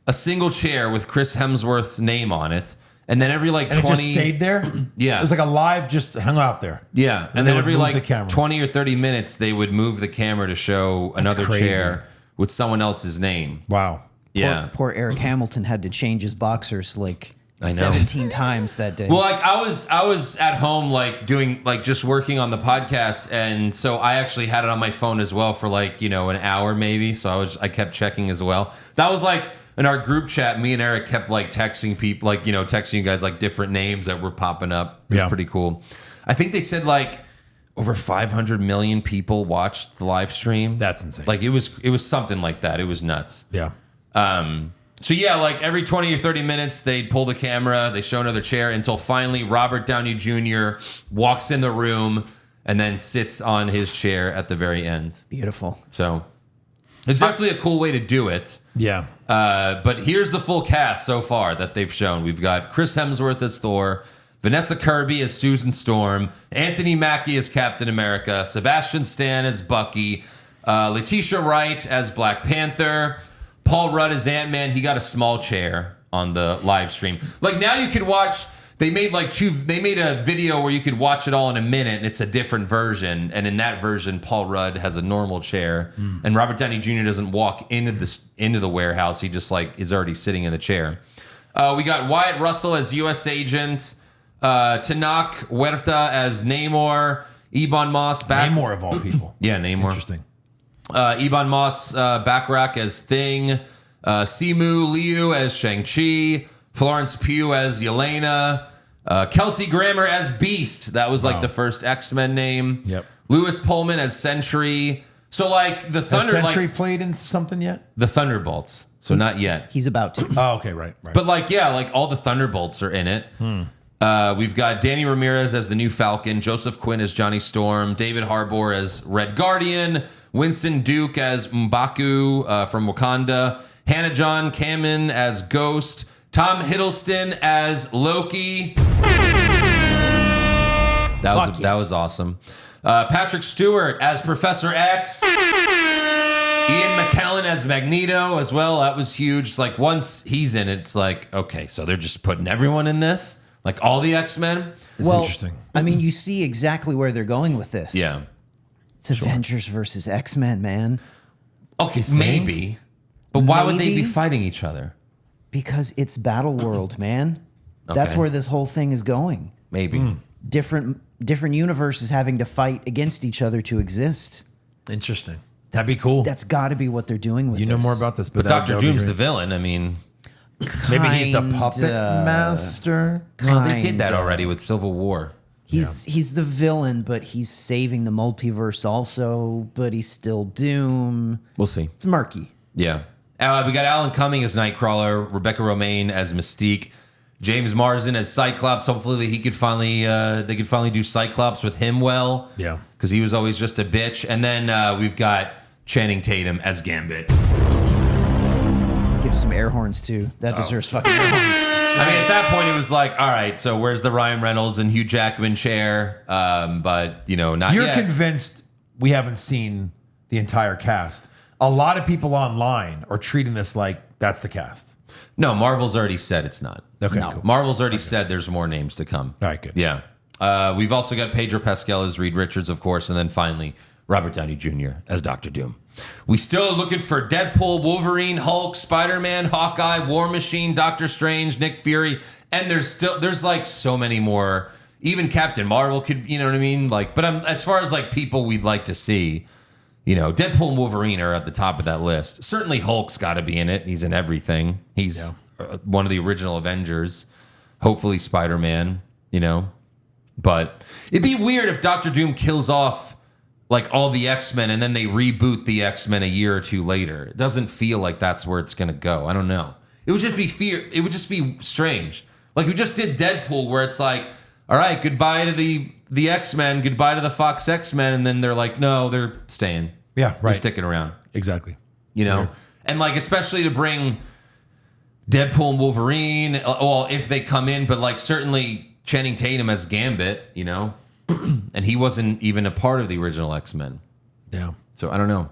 a single chair with Chris Hemsworth's name on it. And then every like And 20. it just stayed there? Yeah. It was like a live, just hung out there. Yeah. And they then would every move like the camera. 20 or 30 minutes, they would move the camera to show another crazy. chair with someone else's name. Wow. Yeah. Poor Eric Hamilton had to change his boxers like I know. 17 times that day. Well, like I was at home, like doing, like just working on the podcast, and so I actually had it on my phone as well for like an hour maybe. So I kept checking as well. That was like in our group chat. Me and Eric kept like texting people, like texting you guys like different names that were popping up. It was Yeah. pretty cool. I think they said like over 500 million people watched the live stream. That's insane. Like it was something like that. It was nuts. Yeah. So yeah, like every 20 or 30 minutes, they'd pull the camera, they show another chair until finally Robert Downey Jr. walks in the room and then sits on his chair at the very end. Beautiful. So it's definitely a cool way to do it. Yeah. But here's the full cast so far that they've shown. We've got Chris Hemsworth as Thor, Vanessa Kirby as Susan Storm, Anthony Mackie as Captain America, Sebastian Stan as Bucky, Letitia Wright as Black Panther, Paul Rudd as Ant-Man. He got a small chair on the live stream. Like now you could watch, they made a video where you could watch it all in a minute and it's a different version. And in that version, Paul Rudd has a normal chair and Robert Downey Jr. doesn't walk into the warehouse. He just like is already sitting in the chair. We got Wyatt Russell as U.S. agent, Tanak Huerta as Namor, Ebon Moss back. Namor of all people. Yeah, Namor. Interesting. Ebon Moss Backrack as Thing, Simu Liu as Shang-Chi, Florence Pugh as Yelena, Kelsey Grammer as Beast. That was like the first X-Men name. Yep. Lewis Pullman as Sentry. So like the Has Thunder, Sentry like played in something yet? the Thunderbolts. So not yet. He's about to. Oh, okay, right. But like, yeah, like all the Thunderbolts are in it. We've got Danny Ramirez as the new Falcon, Joseph Quinn as Johnny Storm, David Harbour as Red Guardian, Winston Duke as M'Baku from Wakanda, Hannah John Kamen as Ghost, Tom Hiddleston as Loki. That was awesome. Patrick Stewart as Professor X. Ian McKellen as Magneto as well. That was huge. It's like once he's in it, it's like, okay, so they're just putting everyone in this? Like all the X-Men? Well, interesting. I mean, you see exactly where they're going with this. Yeah. It's Avengers versus X-Men, man. Okay, maybe. But why would they be Maybe. fighting each other? Because it's Battle World, man. That's Okay. where this whole thing is going. Maybe. Different universes having to fight against each other to exist. Interesting. That'd be cool. That's got to be what they're doing with You know this. more about this, But that Doctor would be Doom's great. the villain. I mean, Maybe he's the puppet Kinda. master. well, they did that Kinda. already with Civil War. He's the villain, but he's saving the multiverse also, but he's still Doom. We'll see. It's murky. Yeah. We got Alan Cumming as Nightcrawler, Rebecca Romaine as Mystique, James Marsden as Cyclops. Hopefully he could finally they could finally do Cyclops with him well. Yeah. Because he was always just a bitch. And then we've got Channing Tatum as Gambit. Give some air horns too. That deserves fucking air horns. I mean, at that point, it was like, all right, so where's the Ryan Reynolds and Hugh Jackman chair? But, you know, not You're yet. convinced we haven't seen the entire cast. A lot of people online are treating this like that's the cast. No, Marvel's already said it's not. Okay, No. cool. Marvel's already said there's more names to come. All right, good. Yeah. We've also got Pedro Pascal as Reed Richards, of course, and then finally Robert Downey Jr. as Doctor Doom. We still are looking for Deadpool, Wolverine, Hulk, Spider-Man, Hawkeye, War Machine, Doctor Strange, Nick Fury, and there's like so many more. Even Captain Marvel could, you know what I mean? Like, but as far as like people we'd like to see, you know, Deadpool and Wolverine are at the top of that list. Certainly Hulk's got to be in it. He's in everything. He's one of the original Avengers. Hopefully Spider-Man, you know. But it'd be weird if Doctor Doom kills off like all the X-Men and then they reboot the X-Men a year or two later. It doesn't feel like that's where it's going to go. I don't know. It would just be It would just be strange. Like we just did Deadpool where it's like, all right, goodbye to the X-Men, goodbye to the Fox X-Men, and then they're like, no, they're staying. Yeah, They're right. sticking around. Exactly. You know? Right. And like especially to bring Deadpool and Wolverine, well, if they come in, but like certainly Channing Tatum as Gambit, you know? And he wasn't even a part of the original X-Men. Yeah. So I don't know.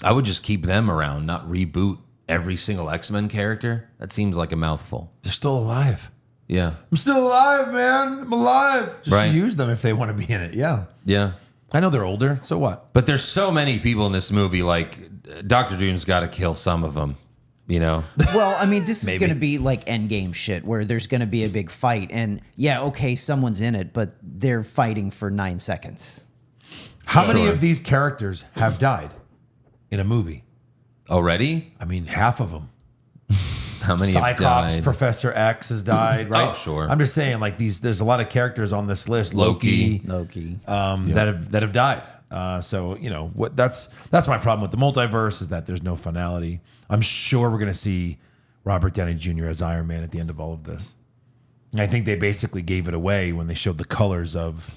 I would just keep them around, not reboot every single X-Men character. That seems like a mouthful. They're still alive. Yeah. I'm still alive, man. I'm alive. Just Right. use them if they want to be in it. Yeah. Yeah. I know they're older. So what? But there's so many people in this movie, like Dr. Doom's got to kill some of them, you know? Well, I mean, this is Maybe. going to be like Endgame shit where there's going to be a big fight. And yeah, okay, someone's in it, but they're fighting for 9 seconds. How many Sure. of these characters have died in a movie? Already? I mean, half of them. How many have Cyclops, died? Professor X has died, right? Oh, sure. I'm just saying, like there's a lot of characters on this list. Loki, Loki. that have died. So you know what? That's my problem with the multiverse is that there's no finality. I'm sure we're gonna see Robert Downey Jr. as Iron Man at the end of all of this. And I think they basically gave it away when they showed the colors of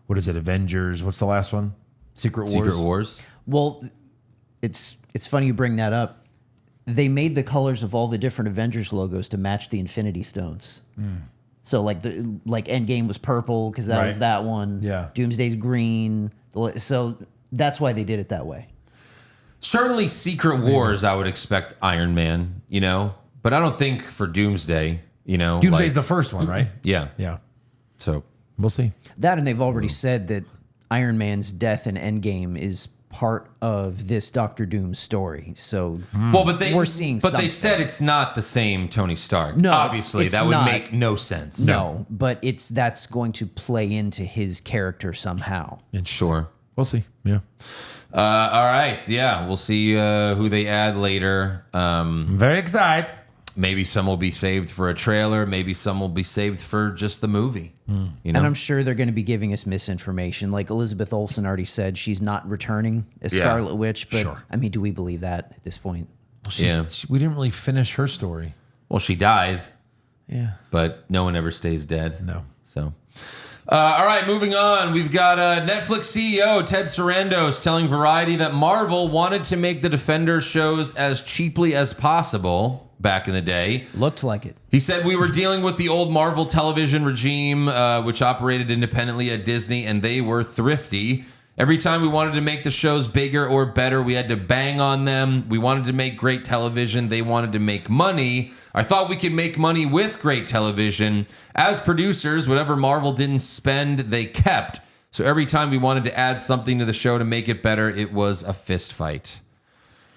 what is it? Avengers. What's the last one? Secret Wars. Secret Wars? Well, it's funny you bring that up. They made the colors of all the different Avengers logos to match the Infinity Stones. So like Endgame was purple because that was Right. that one. Yeah. Doomsday's green. So that's why they did it that way. Certainly Secret Wars, I would expect Iron Man, you know? But I don't think for Doomsday, you know? Doomsday's like- the first one, right? Yeah. Yeah. So, We'll see. That and they've already said that Iron Man's death in Endgame is part of this Doctor Doom story. So Well, but we're seeing But they something. said it's not the same Tony Stark. No, obviously it's that would not. make no sense. no, but that's going to play into his character somehow. Sure. We'll see. Yeah. All right. Yeah, we'll see who they add later. I'm very excited. Maybe some will be saved for a trailer. Maybe some will be saved for just the movie. You know? And I'm sure they're going to be giving us misinformation. Like Elizabeth Olsen already said, she's not returning as Yeah. Scarlet Witch. But Sure. I mean, do we believe that at this point? Yeah. We didn't really finish her story. Well, she died, Yeah. but no one ever stays dead. No. So, all right, moving on. We've got Netflix CEO Ted Sarandos telling Variety that Marvel wanted to make the Defenders shows as cheaply as possible back in the day. Looked like it. He said, we were dealing with the old Marvel television regime, which operated independently at Disney, and they were thrifty. Every time we wanted to make the shows bigger or better, we had to bang on them. We wanted to make great television. They wanted to make money. I thought we could make money with great television. As producers, whatever Marvel didn't spend, they kept. So every time we wanted to add something to the show to make it better, it was a fist fight.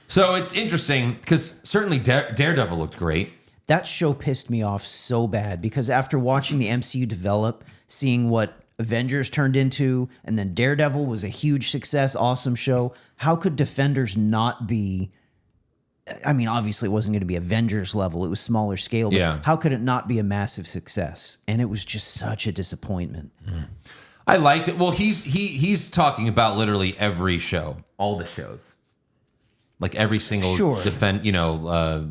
So it's interesting because certainly Daredevil looked great. That show pissed me off so bad because after watching the MCU develop, seeing what Avengers turned into, and then Daredevil was a huge success, awesome show. How could Defenders not be? I mean, obviously it wasn't going to be Avengers level. It was smaller scale. But Yeah. how could it not be a massive success? And it was just such a disappointment. I liked it. Well, he's talking about literally every show, all the shows, like every single Sure.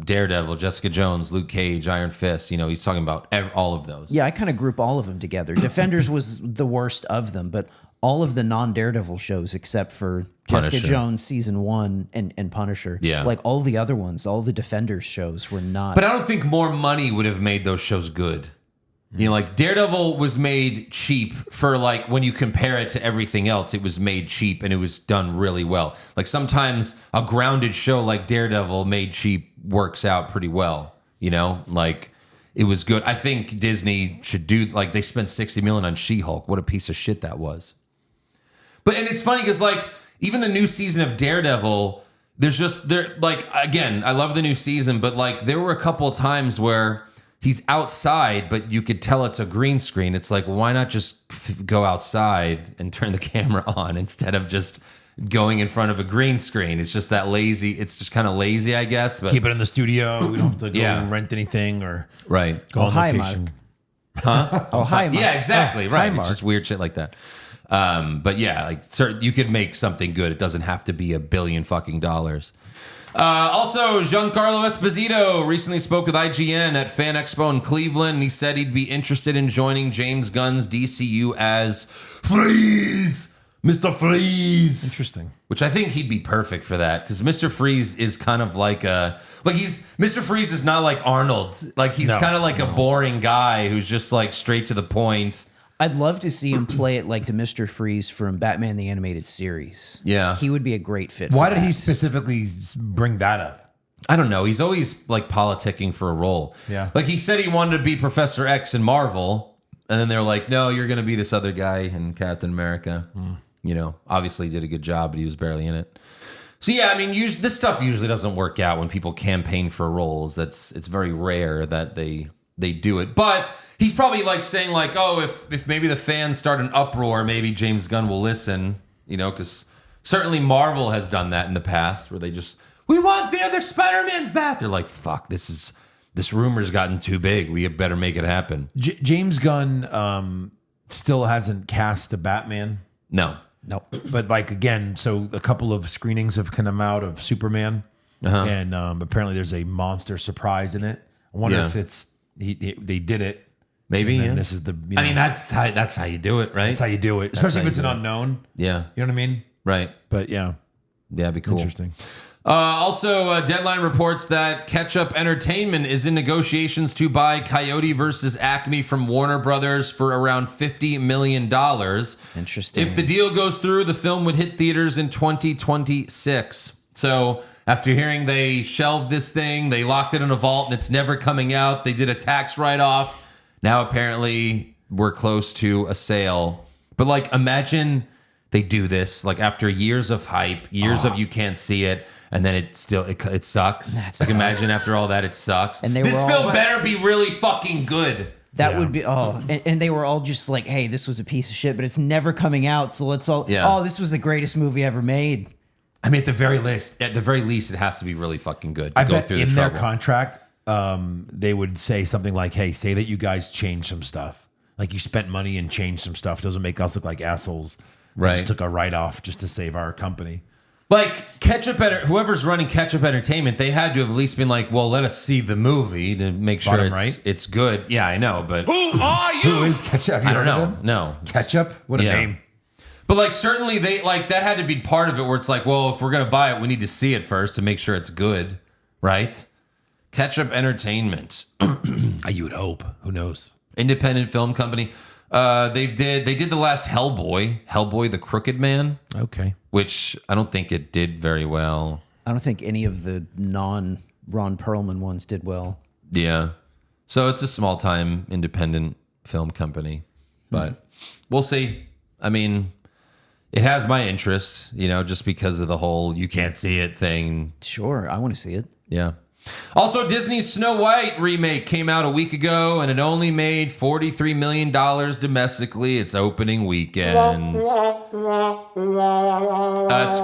Daredevil, Jessica Jones, Luke Cage, Iron Fist. He's talking about all of those. Yeah, I kind of group all of them together. Defenders was the worst of them, but all of the non-Daredevil shows except for Jessica Punisher. Jones season 1 and Punisher. Yeah. Like all the other ones, all the Defenders shows were not. But I don't think more money would have made those shows good. Like Daredevil was made cheap for like when you compare it to everything else, it was made cheap and it was done really well. Like sometimes a grounded show like Daredevil made cheap works out pretty well, like it was good. I think Disney should do like they spent $60 million on She-Hulk. What a piece of shit that was. And it's funny because like even the new season of Daredevil, again, I love the new season, but like there were a couple of times where he's outside, but you could tell it's a green screen. It's like, why not just go outside and turn the camera on instead of just going in front of a green screen? It's just that lazy. It's just kind of lazy, I guess. But Keep it in the studio. We don't have to go Yeah. rent anything or right. go on hi, location. Mark. Oh, hi, Mark. Yeah, exactly. Oh, right. Hi, It's Mark. just weird shit like that. But yeah, like you could make something good. It doesn't have to be $1 billion fucking dollars. Also, Giancarlo Esposito recently spoke with IGN at Fan Expo in Cleveland, and he said he'd be interested in joining James Gunn's DCU as Freeze, Mr. Freeze. Interesting. Which I think he'd be perfect for that because Mr. Freeze is kind of like Mr. Freeze is not like Arnold. Like he's No, kind of like a boring guy who's just like straight to the point. I'd love to see him play it like the Mr. Freeze from Batman the Animated Series. Yeah. He would be a great fit Why for did he that. specifically bring that up? I don't know. He's always like politicking for a role. Yeah. Like he said he wanted to be Professor X in Marvel, and then they're like, no, you're going to be this other guy in Captain America. Obviously did a good job, but he was barely in it. So yeah, I mean, this stuff usually doesn't work out when people campaign for roles. It's very rare that they do it. But he's probably like saying like, oh, if maybe the fans start an uproar, maybe James Gunn will listen. Because certainly Marvel has done that in the past, where we want the other Spider-Man's back. They're like, fuck, this rumor's gotten too big. We better make it happen. James Gunn still hasn't cast a Batman. No. Nope. But like again, so a couple of screenings have come out of Superman, and apparently there's a monster surprise in it. I wonder Yeah. if it's they did it. Maybe. And then Yeah. this is the. I mean, that's how you do it, right? that's how you do it, especially how if it's you an do it. unknown. Yeah. You know what I mean? Right. But yeah, Yeah, it'd be cool. interesting. Also, Deadline reports that Ketchup Entertainment is in negotiations to buy Coyote versus Acme from Warner Brothers for around $50 million. Interesting. If the deal goes through, the film would hit theaters in 2026. So after hearing they shelved this thing, they locked it in a vault and it's never coming out. They did a tax write-off. Now apparently we're close to a sale. But like imagine they do this like after years of hype, years of you can't see it, and then it sucks. That Like sucks. imagine after all that it sucks. And they this were all- film better be really fucking good. That Yeah. would be and they were all just like, hey, this was a piece of shit, but it's never coming out, so let's all this was the greatest movie ever made. I mean, at the very least, it has to be really fucking good. To I go bet through in the their trouble. contract, they would say something like, "Hey, say that you guys changed some stuff, like you spent money and changed some stuff. Doesn't make us look like assholes. We Right. just took a write off just to save our company." Like whoever's running Ketchup Entertainment, they had to have at least been like, well, let us see the movie to make sure Bottom it's right? it's good. Yeah, I know, but Who is Ketchup? Have you I don't heard of know. him? No, Ketchup? What a Yeah. name. but like certainly they like that had to be part of it. Where it's like, well, if we're gonna buy it, we need to see it first to make sure it's good, right? Ketchup Entertainment, You would hope. Who knows? independent film company. They did the last Hellboy the Crooked Man, Okay. which I don't think it did very well. I don't think any of the non-Ron Perlman ones did well. Yeah. So it's a small time independent film company, but we'll see. I mean, it has my interest, just because of the whole you can't see it thing. Sure, I want to see it. Yeah. Also, Disney's Snow White remake came out a week ago, and it only made $43 million domestically its opening weekend. It's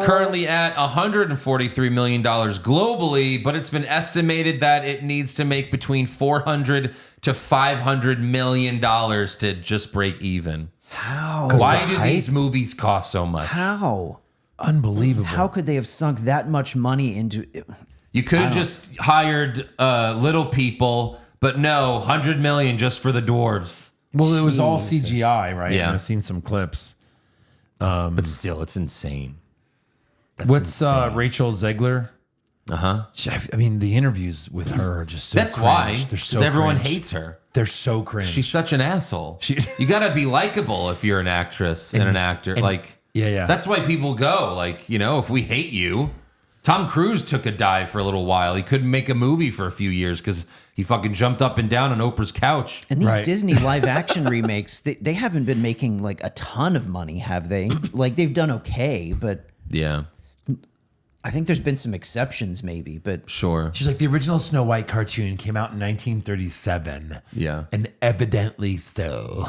currently at $143 million globally, but it's been estimated that it needs to make between $400 to $500 million to just break even. How? Why do these movies cost so much? How? Unbelievable. How could they have sunk that much money into it? You could have just hired little people, but no, $100 million just for the dwarves. Well, it was all Jesus. CGI, right? Yeah. And I've seen some clips. But still, it's insane. That's What's insane. Rachel Zegler? Uh-huh. I mean, the interviews with her are just so That's cringe. why. They're 'Cause so everyone cringe. hates her. They're so cringe. She's such an asshole. She- You gotta be likable if you're an actress and an actor. yeah. That's why people go. If we hate you. Tom Cruise took a dive for a little while. He couldn't make a movie for a few years because he fucking jumped up and down on Oprah's couch. And these Right. Disney live action remakes, they haven't been making like a ton of money, have they? Like they've done okay, but Yeah, I think there's been some exceptions maybe, but sure. She's like, the original Snow White cartoon came out in 1937. Yeah. And evidently so.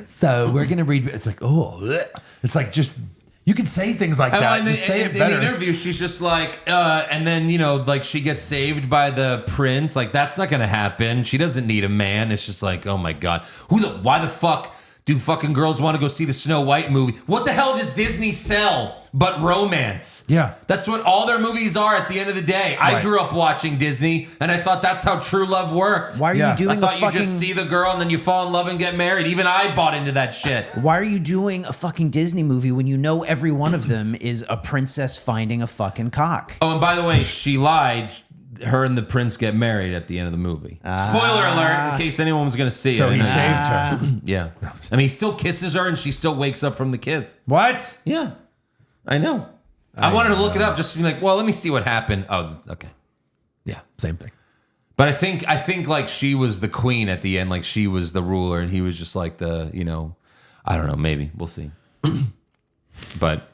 So we're going to read. It's like, oh, bleh. It's like just, you can say things like that. In Just say it the better. interview, she's just like, and then, she gets saved by the prince. Like, that's not going to happen. She doesn't need a man. It's just like, oh my God. Why the fuck do fucking girls want to go see the Snow White movie? What the hell does Disney sell but romance? Yeah. That's what all their movies are at the end of the day. I Right. grew up watching Disney, and I thought that's how true love worked. why are Yeah. you doing I thought a you fucking just see the girl and then you fall in love and get married. Even I bought into that shit. Why are you doing a fucking Disney movie when you know every one of them is a princess finding a fucking cock? Oh, and by the way, she lied. Her and the prince get married at the end of the movie. Spoiler alert, in case anyone was going to see So it. he saved her. Yeah. I mean, he still kisses her and she still wakes up from the kiss. What? Yeah. I know. I wanted to look it up just to be like, well, let me see what happened. Oh, okay. Yeah, same thing. But I think like she was the queen at the end, like she was the ruler and he was just like the, I don't know, maybe. We'll see. But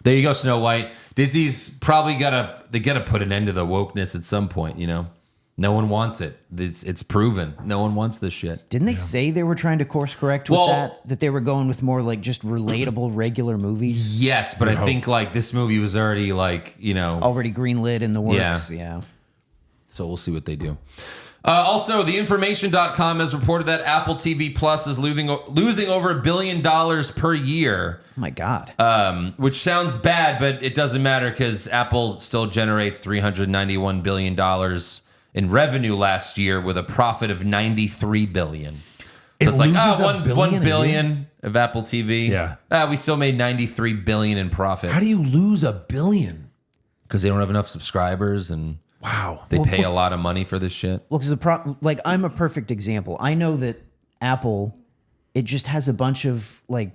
there you go, Snow White. Disney's probably they gotta put an end to the wokeness at some point, No one wants it. It's proven. No one wants this shit. Didn't they say they were trying to course correct with Well- that they were going with more like just relatable regular movies? Yes, but I think like this movie was already like, Already greenlit in the works. Yeah. so we'll see what they do. Also, theinformation.com has reported that Apple TV Plus is losing over $1 billion per year. Oh my God. Which sounds bad, but it doesn't matter because Apple still generates $391 billion in revenue last year with a profit of $93 billion. So it's like, loses $1 $1 billion of Apple TV. Yeah. We still made $93 billion in profit How do you lose $1 billion? because they don't have enough subscribers and Wow. they pay a lot of money for this shit. Well, because like I'm a perfect example. I know that Apple, it just has a bunch of like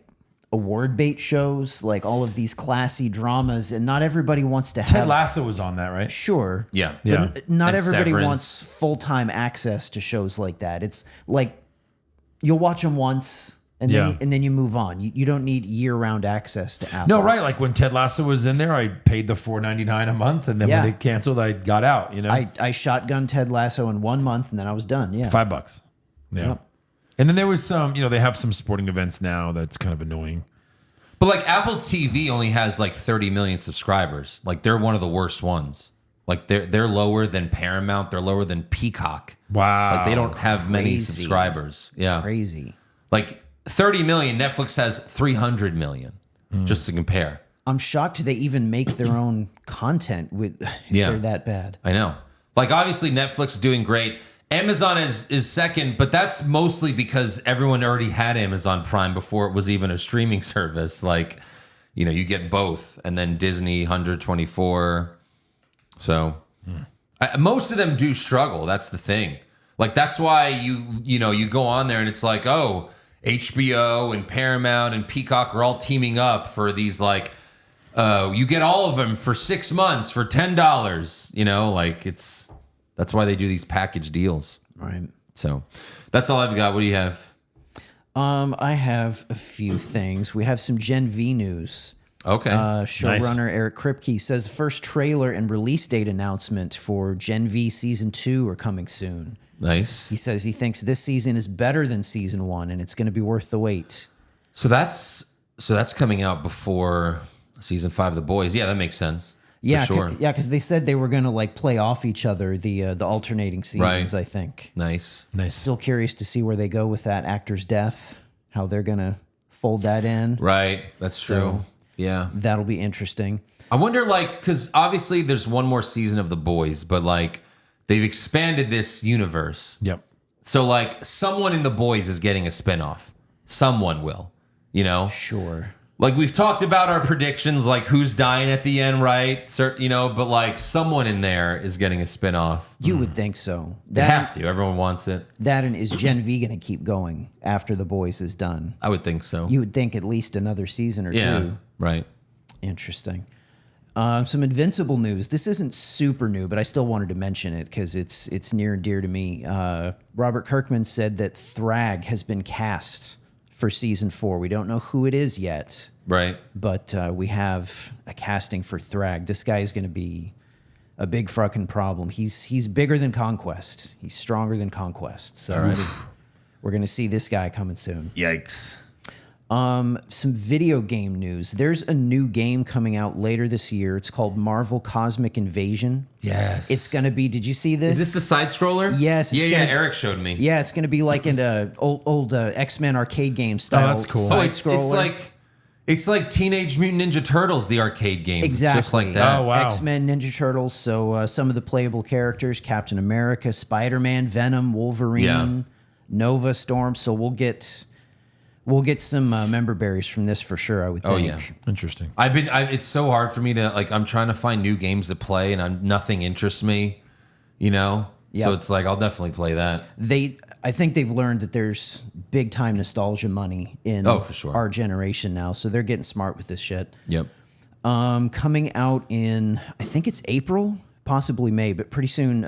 award bait shows, like all of these classy dramas, and not everybody wants to have. Ted Lasso was on that, right? Sure. Yeah. But Yeah. not And everybody Severance. wants full-time access to shows like that. It's like you'll watch them once and Yeah. then you move on. You don't need year-round access to Apple. No, right. Like when Ted Lasso was in there, I paid the $4.99 a month, and then Yeah. when they canceled, I got out. You know, I shotgun Ted Lasso in 1 month, and then I was done. Yeah. $5. Yeah. Yep. And then there was some, they have some sporting events now that's kind of annoying. But like Apple TV only has like 30 million subscribers. Like they're one of the worst ones. Like they're lower than Paramount. They're lower than Peacock. Wow. Like they don't have many Crazy. subscribers. Yeah. Crazy. Like 30 million. Netflix has 300 million. Just to compare. I'm shocked they even make their own content if Yeah. they're that bad. I know. Like obviously Netflix is doing great. Amazon is second, but that's mostly because everyone already had Amazon Prime before it was even a streaming service. Like, you get both, and then Disney 124. So most of them do struggle. That's the thing. Like that's why you go on there and it's like, oh, HBO and Paramount and Peacock are all teaming up for these like. You get all of them for 6 months for $10. Like that's why they do these package deals. Right. So that's all I've got. What do you have? I have a few things. We have some Gen V news. Okay. Showrunner Eric Kripke says first trailer and release date announcement for Gen V season 2 are coming soon. Nice. He says he thinks this season is better than season 1 and it's going to be worth the wait. So that's coming out before season 5 of The Boys. Yeah, that makes sense. Yeah, for sure. because they said they were going to like play off each other the alternating seasons. Right. I think. Nice. Still curious to see where they go with that actor's death. How they're going to fold that in. Right. That's true. Yeah. That'll be interesting. I wonder, because obviously there's one more season of The Boys, but like they've expanded this universe. Yep. So like someone in The Boys is getting a spinoff. Someone will. Sure. Like we've talked about our predictions, like who's dying at the end, right? But like someone in there is getting a spinoff. You would think so. They have to. Everyone wants it. That and is Gen V going to keep going after The Boys is done? I would think so. You would think at least another season or yeah. two. Right. Interesting. Some Invincible news. This isn't super new, but I still wanted to mention it because it's near and dear to me. Robert Kirkman said that Thrag has been cast for season 4. We don't know who it is yet, Right. but we have a casting for Thrag. This guy is going to be a big fucking problem. He's bigger than Conquest. He's stronger than Conquest. So we're going to see this guy coming soon. Yikes. Some video game news. There's a new game coming out later this year. It's called Marvel Cosmic Invasion. Yes. It's going to be, did you see this? Is this the side scroller? Yes, it's Yeah, gonna- Eric showed me. Yeah, it's going to be like in a old X-Men arcade game style. that's cool. Oh, it's side-scroller. like Teenage Mutant Ninja Turtles, the arcade game. Exactly. It's just like that. Oh, wow. X-Men, Ninja Turtles. So some of the playable characters, Captain America, Spider-Man, Venom, Wolverine, Yeah. Nova, Storm. So we'll get some member berries from this for sure, I would think. Oh, yeah. Interesting. It's so hard for me to I'm trying to find new games to play and nothing interests me, So Yep. it's like I'll definitely play that. I think they've learned that there's big time nostalgia money in Oh, for sure. our generation now. So they're getting smart with this shit. Yep. Coming out in, I think it's April, possibly May, but pretty soon,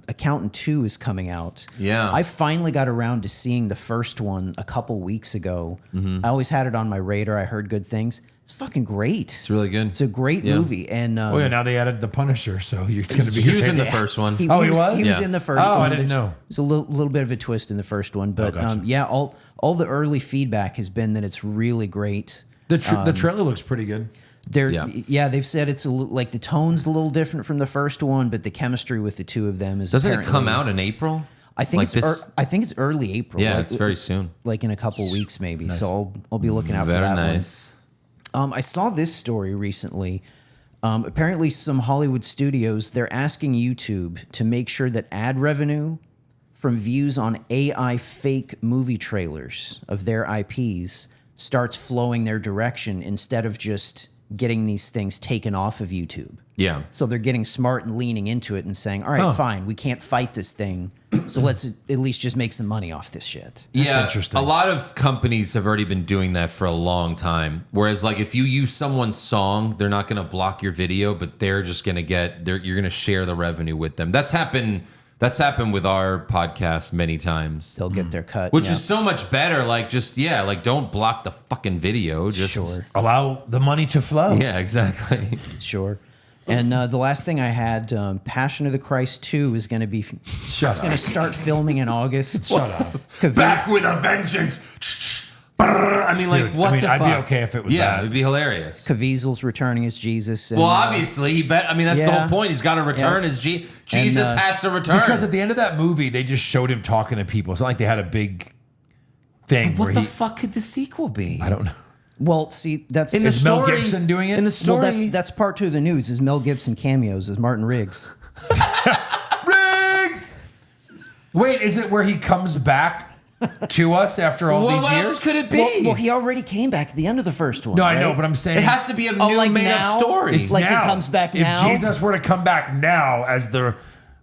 Accountant 2 is coming out. Yeah. I finally got around to seeing the first one a couple weeks ago. Mm-hmm. I always had it on my radar. I heard good things. It's fucking great. It's really good. It's a great Yeah. movie. And Oh yeah, now they added the Punisher, so it's going to be. He was in the great. first one. he Oh, he was? was? He was Yeah. in the first Oh, one. I didn't know. There's a little bit of a twist in the first one. But gotcha. yeah, all the early feedback has been that it's really great. The trailer looks pretty good. They've said it's like the tone's a little different from the first one, but the chemistry with the two of them is. Doesn't it apparently- come out in April? I think like I think it's early April. Yeah, like, it's very soon. like in a couple weeks maybe. So I'll be looking out for Very that nice. one. I saw this story recently. Apparently, some Hollywood studios they're asking YouTube to make sure that ad revenue from views on AI fake movie trailers of their IPs starts flowing their direction instead of just getting these things taken off of YouTube. Yeah. So they're getting smart and leaning into it and saying, all right, fine, we can't fight this thing. So let's at least just make some money off this shit. Yeah, interesting. a lot of companies have already been doing that for a long time. Whereas, like, if you use someone's song, they're not going to block your video, but they're just going to you're going to share the revenue with them. That's happened That's happened with our podcast many times. They'll get their cut. Which yeah. is so much better. Like, just, yeah, like, don't block the fucking video. Just, sure. Allow the money to flow. Yeah, exactly. Sure. And the last thing I had, Passion of the Christ 2 is going to be. It's going to start filming in August. Shut up. Back with a vengeance. I mean, like, Dude, what I mean, the I'd fuck? be okay if it was yeah, that. it'd be hilarious. Caviezel's returning as Jesus. And, Well, obviously, he bet. I mean, that's the yeah. whole point. He's got to return Yeah. as Jesus has to return. Because at the end of that movie, they just showed him talking to people. It's not like they had a big thing where what the he. fuck could the sequel be? I don't know. Well, see, that's In the Is Mel story- Gibson doing it? In the well, story, that's part 2 of the news. Is Mel Gibson cameos as Martin Riggs? Riggs. Wait, is it where he comes back to us after all Well, these what years? else could it be? Well, he already came back at the end of the first one. No, I right? know, but I'm saying it has to be a new like made now? up story. It's like he comes back if now? Jesus were to come back now, as the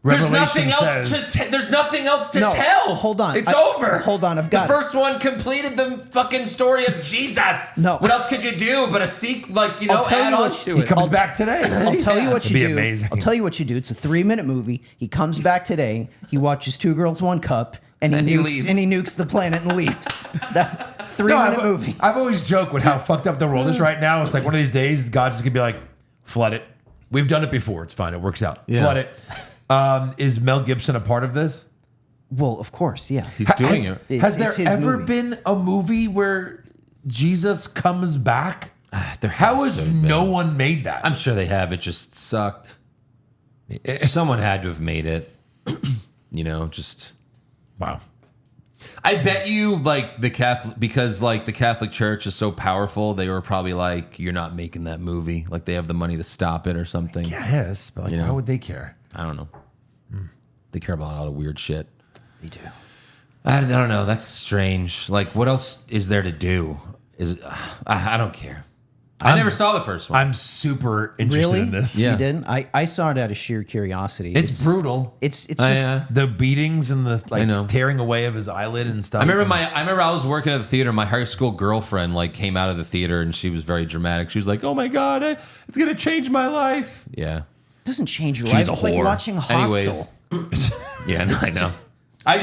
There's Revelation nothing else says, to. There's nothing else to No, tell. hold on. It's I- over. hold on, I've got the it. first one completed the fucking story of Jesus. No. what else could you do but a sequel? Like I'll tell add you on what- to he it. comes back today. I'll tell you what It'd you be do. amazing. I'll tell you what you do. It's a 3-minute movie. He comes back today. He watches Two Girls, One Cup, and And he nukes, leaves. and he nukes the planet and leaves. That No, 3-minute movie. I've always joked with how fucked up the world is right now. It's like one of these days, God's just gonna be like, flood it. We've done it before. It's fine. It works out. Yeah. Flood it. Is Mel Gibson a part of this? Well, of course, yeah. He's doing has, it. Has It's there his ever movie. been a movie where Jesus comes back? There How has has to have no been. one made that? I'm sure they have. It just sucked. Someone had to have made it. Just. wow. I bet you, like the Catholic, because like the Catholic Church is so powerful, they were probably like, "You're not making that movie." Like they have the money to stop it or something. Yes, but like, You know. why would they care? I don't know. They care about a lot of weird shit. They do. I don't know. That's strange. Like, what else is there to do? I don't care. I never saw the first one. I'm super interested Really? in this. Yeah. You didn't? I saw it out of sheer curiosity. It's brutal. It's just yeah. The beatings and the I know. tearing away of his eyelid and stuff. I remember I was working at the theater. My high school girlfriend like came out of the theater and she was very dramatic. She was like, "Oh my god, it's gonna change my life." Yeah, it doesn't change your She's life. a It's like whore. watching Hostel. Anyways. Yeah, no, I know. I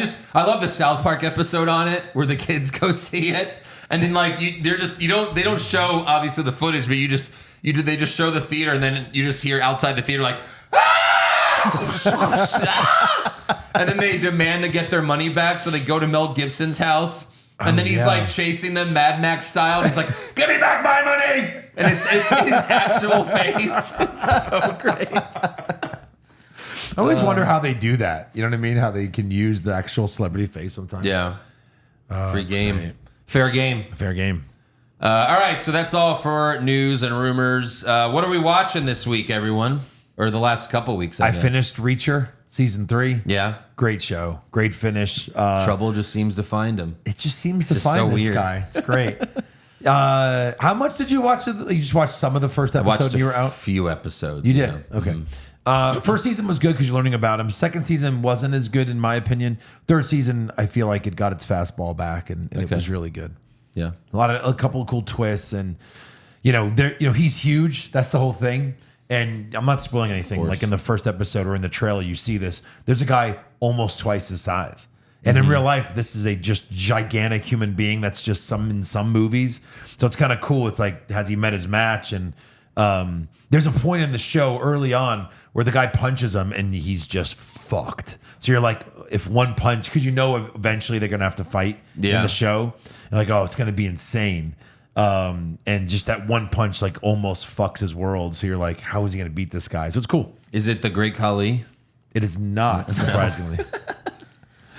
love the South Park episode on it where the kids go see it, and then like they don't show obviously the footage, but they just show the theater, and then you just hear outside the theater like, "Ah!" And then they demand to get their money back, so they go to Mel Gibson's house. And then he's yeah. like chasing them Mad Max style. And he's like, "Give me back my money!" And it's his actual face. It's so great. I always wonder how they do that. You know what I mean? How they can use the actual celebrity face sometimes. Yeah. Free game. great. Fair game. Fair game. All right, so that's all for news and rumors. What are we watching this week, everyone? Or the last couple weeks? I guess. finished Reacher season 3. Yeah. Great show. Great finish. Trouble just seems to find him. It just seems to just find so this weird. guy. It's great. How much did you watch? You just watched some of the first episode Watched and you were a out? few episodes. You yeah. did? Okay. First season was good because you're learning about him. Second season wasn't as good in my opinion. Third season, I feel like it got its fastball back and it was really good. Yeah. A couple of cool twists and he's huge. That's the whole thing. And I'm not spoiling anything. course. Like in the first episode or in the trailer, you see this. There's a guy almost twice his size. And in real life, this is a just gigantic human being that's just in some movies. So it's kind of cool. It's like, has he met his match? And there's a point in the show early on where the guy punches him and he's just fucked. So you're like, if one punch, because eventually they're going to have to fight in Yeah. the show. You're like, oh, it's going to be insane. And just that one punch like almost fucks his world. So you're like, how is he going to beat this guy? So it's cool. Is it the Great Khali? It is not, surprisingly.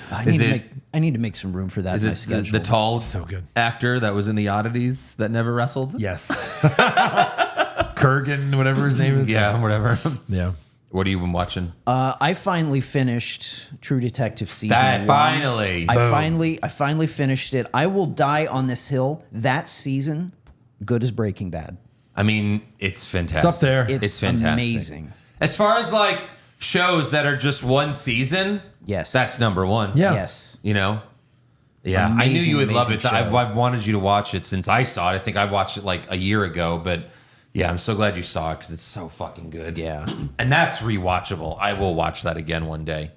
I Is need to make some room for that Is in my it schedule. the tall So good. actor that was in the Oddities that never wrestled? Yes. Kurgan, whatever his name is. Yeah, whatever. Yeah. What have you been watching? I finally finished True Detective season That 1. finally. I finally finished it. I will die on this hill. That season, good as Breaking Bad. I mean, it's fantastic. It's up there. It's fantastic. amazing. As far as like shows that are just one season, Yes. that's number one. Yeah. Yes. You know? Yeah, I knew Amazing, you would love amazing it. I've show. wanted you to watch it since I saw it. I think I watched it like a year ago, but yeah, I'm so glad you saw it because it's so fucking good. Yeah. And that's rewatchable. I will watch that again one day.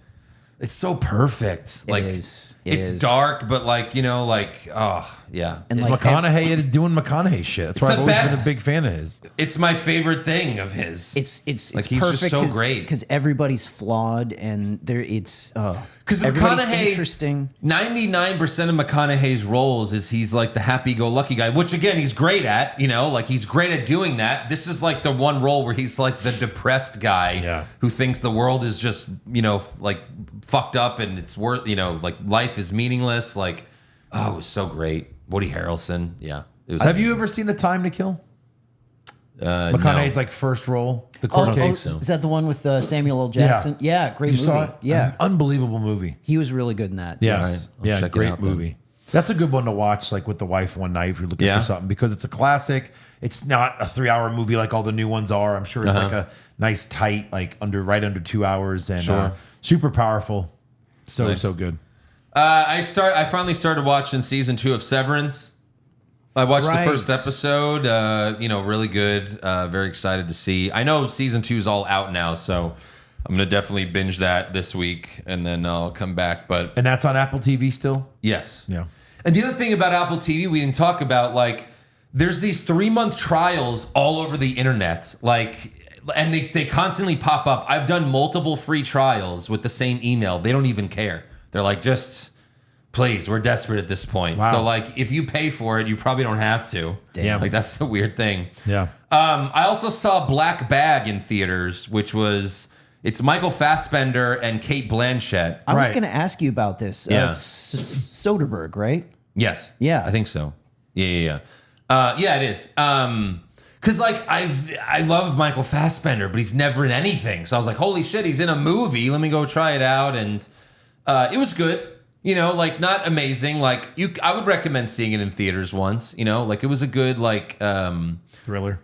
It's so perfect. It is. It it's is. dark, but like, oh yeah. And It's like McConaughey doing McConaughey shit. That's why the I've always been best. a big fan of his. It's my favorite thing of his. it's Like, it's he's just perfect so great. because everybody's flawed and it's Because everybody's McConaughey, interesting. 99% of McConaughey's roles is he's like the happy-go-lucky guy, which again he's great at. Like he's great at doing that. This is like the one role where he's like the depressed guy who thinks the world is just like fucked up and it's worth like life is meaningless. Like, oh, it was so great. Woody Harrelson, yeah. It was Have you ever seen The Time to Kill? McConaughey's like first role, the court case. Is that the one with Samuel L. Jackson? Yeah, great You movie. saw it? Yeah, Unbelievable movie. he was really good in that. Yes. I'll Yeah, check it great out then. movie. That's a good one to watch, like with the wife one night if you're looking Yeah. for something, because it's a classic. It's not a 3-hour movie like all the new ones are. I'm sure it's like a nice, tight, like right under 2 hours, and Sure. super powerful. So Nice. so good. I finally started watching season 2 of Severance. I watched Right. the first episode. Really good. Very excited to see. I know season 2 is all out now, so I'm gonna definitely binge that this week, and then I'll come back. But And that's on Apple TV still? yes, Yeah. And the other thing about Apple TV we didn't talk about, like, there's these 3-month trials all over the internet, and they constantly pop up. I've done multiple free trials with the same email. They don't even care. They're like, just please, we're desperate at this point. Wow. So like, if you pay for it, you probably don't have to. Damn. Like that's the weird thing. Yeah. I also saw Black Bag in theaters, which it's Michael Fassbender and Kate Blanchett. I was Right. going to ask you about this. Yeah. Soderbergh, right? Yes. Yeah. I think so. Yeah. Yeah, it is. Cause like I love Michael Fassbender, but he's never in anything. So I was like, holy shit, he's in a movie. Let me go try it out. And it was good. Like not amazing. Like I would recommend seeing it in theaters once. Like it was a good Thriller.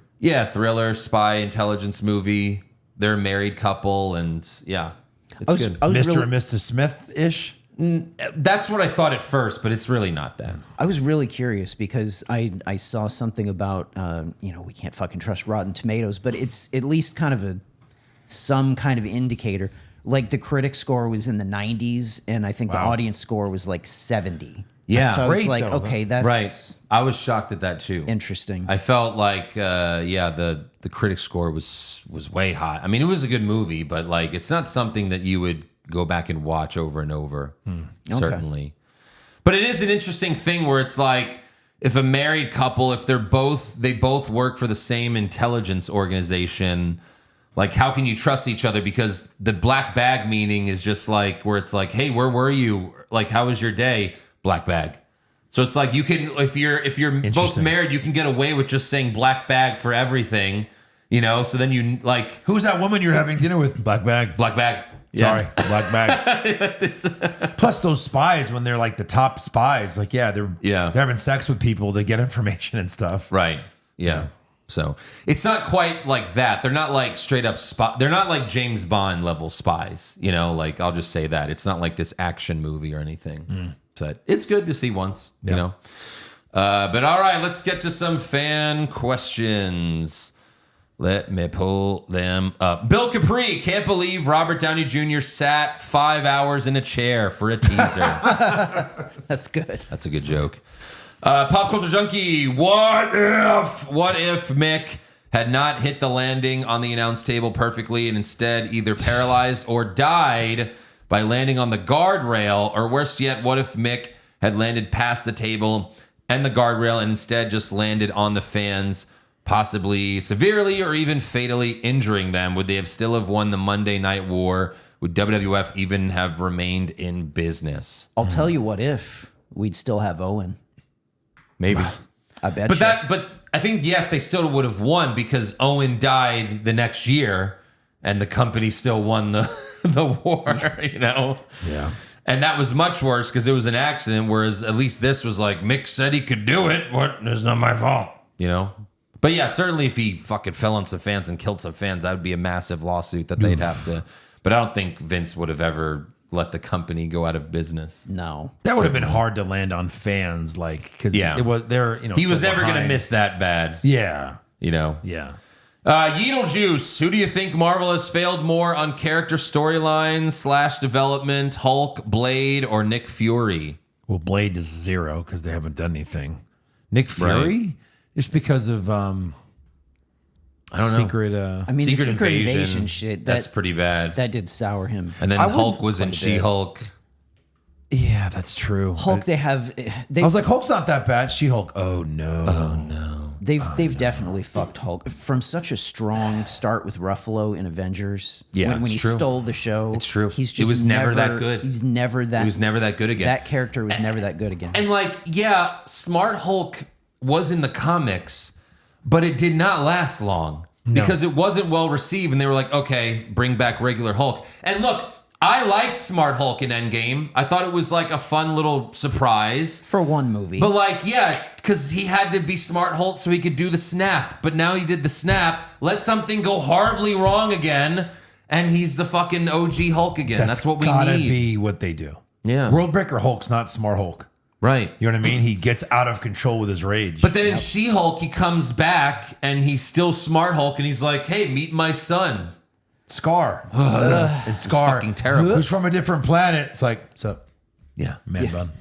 thriller, spy, intelligence movie. They're a married couple, and yeah, it's good. I was Mr. really, and Mrs. Smith-ish. That's what I thought at first, but it's really not that. I was really curious because I saw something about we can't fucking trust Rotten Tomatoes, but it's at least kind of some kind of indicator. Like the critic score was in the 90s, and I think the audience score was like 70. Yeah. so I was Great, like, though, okay, that's Right. I was shocked at that too. interesting. I felt like, the critic score was way high. I mean, it was a good movie, but like, it's not something that you would go back and watch over and over. Certainly, but it is an interesting thing where it's like, if a married couple, if they both work for the same intelligence organization, like how can you trust each other? Because the black bag meaning is just like where it's like, hey, where were you? Like, how was your day? Black bag. So it's like you can, if you're both Interesting. married, you can get away with just saying black bag for everything, So then you like Who's that woman you're having dinner with? Black bag. black bag. Sorry, black bag. Plus, those spies, when they're like the top spies, like they're having sex with people to get information and stuff. Right. Yeah. So it's not quite like that. They're not like straight up spy. They're not like James Bond level spies. Like I'll just say that it's not like this action movie or anything. But it's good to see once. But all right, let's get to some fan questions. Let me pull them up. Bill Capri can't believe Robert Downey Jr. sat 5 hours in a chair for a teaser. That's good. That's a good joke. Pop Culture Junkie, what if Mick had not hit the landing on the announce table perfectly and instead either paralyzed or died by landing on the guardrail? Or worse yet, what if Mick had landed past the table and the guardrail and instead just landed on the fans, possibly severely or even fatally injuring them? Would they have still have won the Monday Night War? Would WWF even have remained in business? I'll tell you what if we'd still have Owen. Maybe. I bet But you. but I think yes, they still would have won because Owen died the next year, and the company still won the war. Yeah. And that was much worse because it was an accident. Whereas at least this was like Mick said he could do it. What? It's not my fault. But yeah, certainly if he fucking fell on some fans and killed some fans, that would be a massive lawsuit that they'd have to. But I don't think Vince would have ever let the company go out of business. No. That would have been hard to land on fans, like, because Yeah. it was there. He was still never going to behind. miss that bad. Yeah. Yeah. Yeah. Yeetle Juice, who do you think Marvel has failed more on character storylines / development, Hulk, Blade, or Nick Fury? Well, Blade is 0 because they haven't done anything. Nick Fury, just because of I don't know. secret. I mean, the Secret Invasion shit. That's pretty bad. That did sour him. And then I Hulk wouldn't was in quite a bit. She-Hulk. Yeah, that's true. Hulk, they have. I was like, Hulk's not that bad. She-Hulk. Oh no. They've definitely fucked Hulk from such a strong start with Ruffalo in Avengers. Yeah, when it's he true. stole the show. It's true. He's It just was never that good. He's never that. He was never that good again. That character was never that good again. And like, yeah, Smart Hulk was in the comics, but it did not last long because it wasn't well received. And they were like, okay, bring back regular Hulk. And look, I liked Smart Hulk in Endgame. I thought it was like a fun little surprise. For one movie. But like, yeah, because he had to be Smart Hulk so he could do the snap. But now he did the snap. Let something go horribly wrong again, and he's the fucking OG Hulk again. That's what we gotta need. be what they do. Yeah. World Breaker Hulk's not Smart Hulk. Right. You know what I mean? He gets out of control with his rage. But then in She-Hulk, he comes back and he's still Smart Hulk, and he's like, "Hey, meet my son." Scar. It's Scar. fucking terrible. Who's from a different planet. It's like, what's up, Yeah. man bun?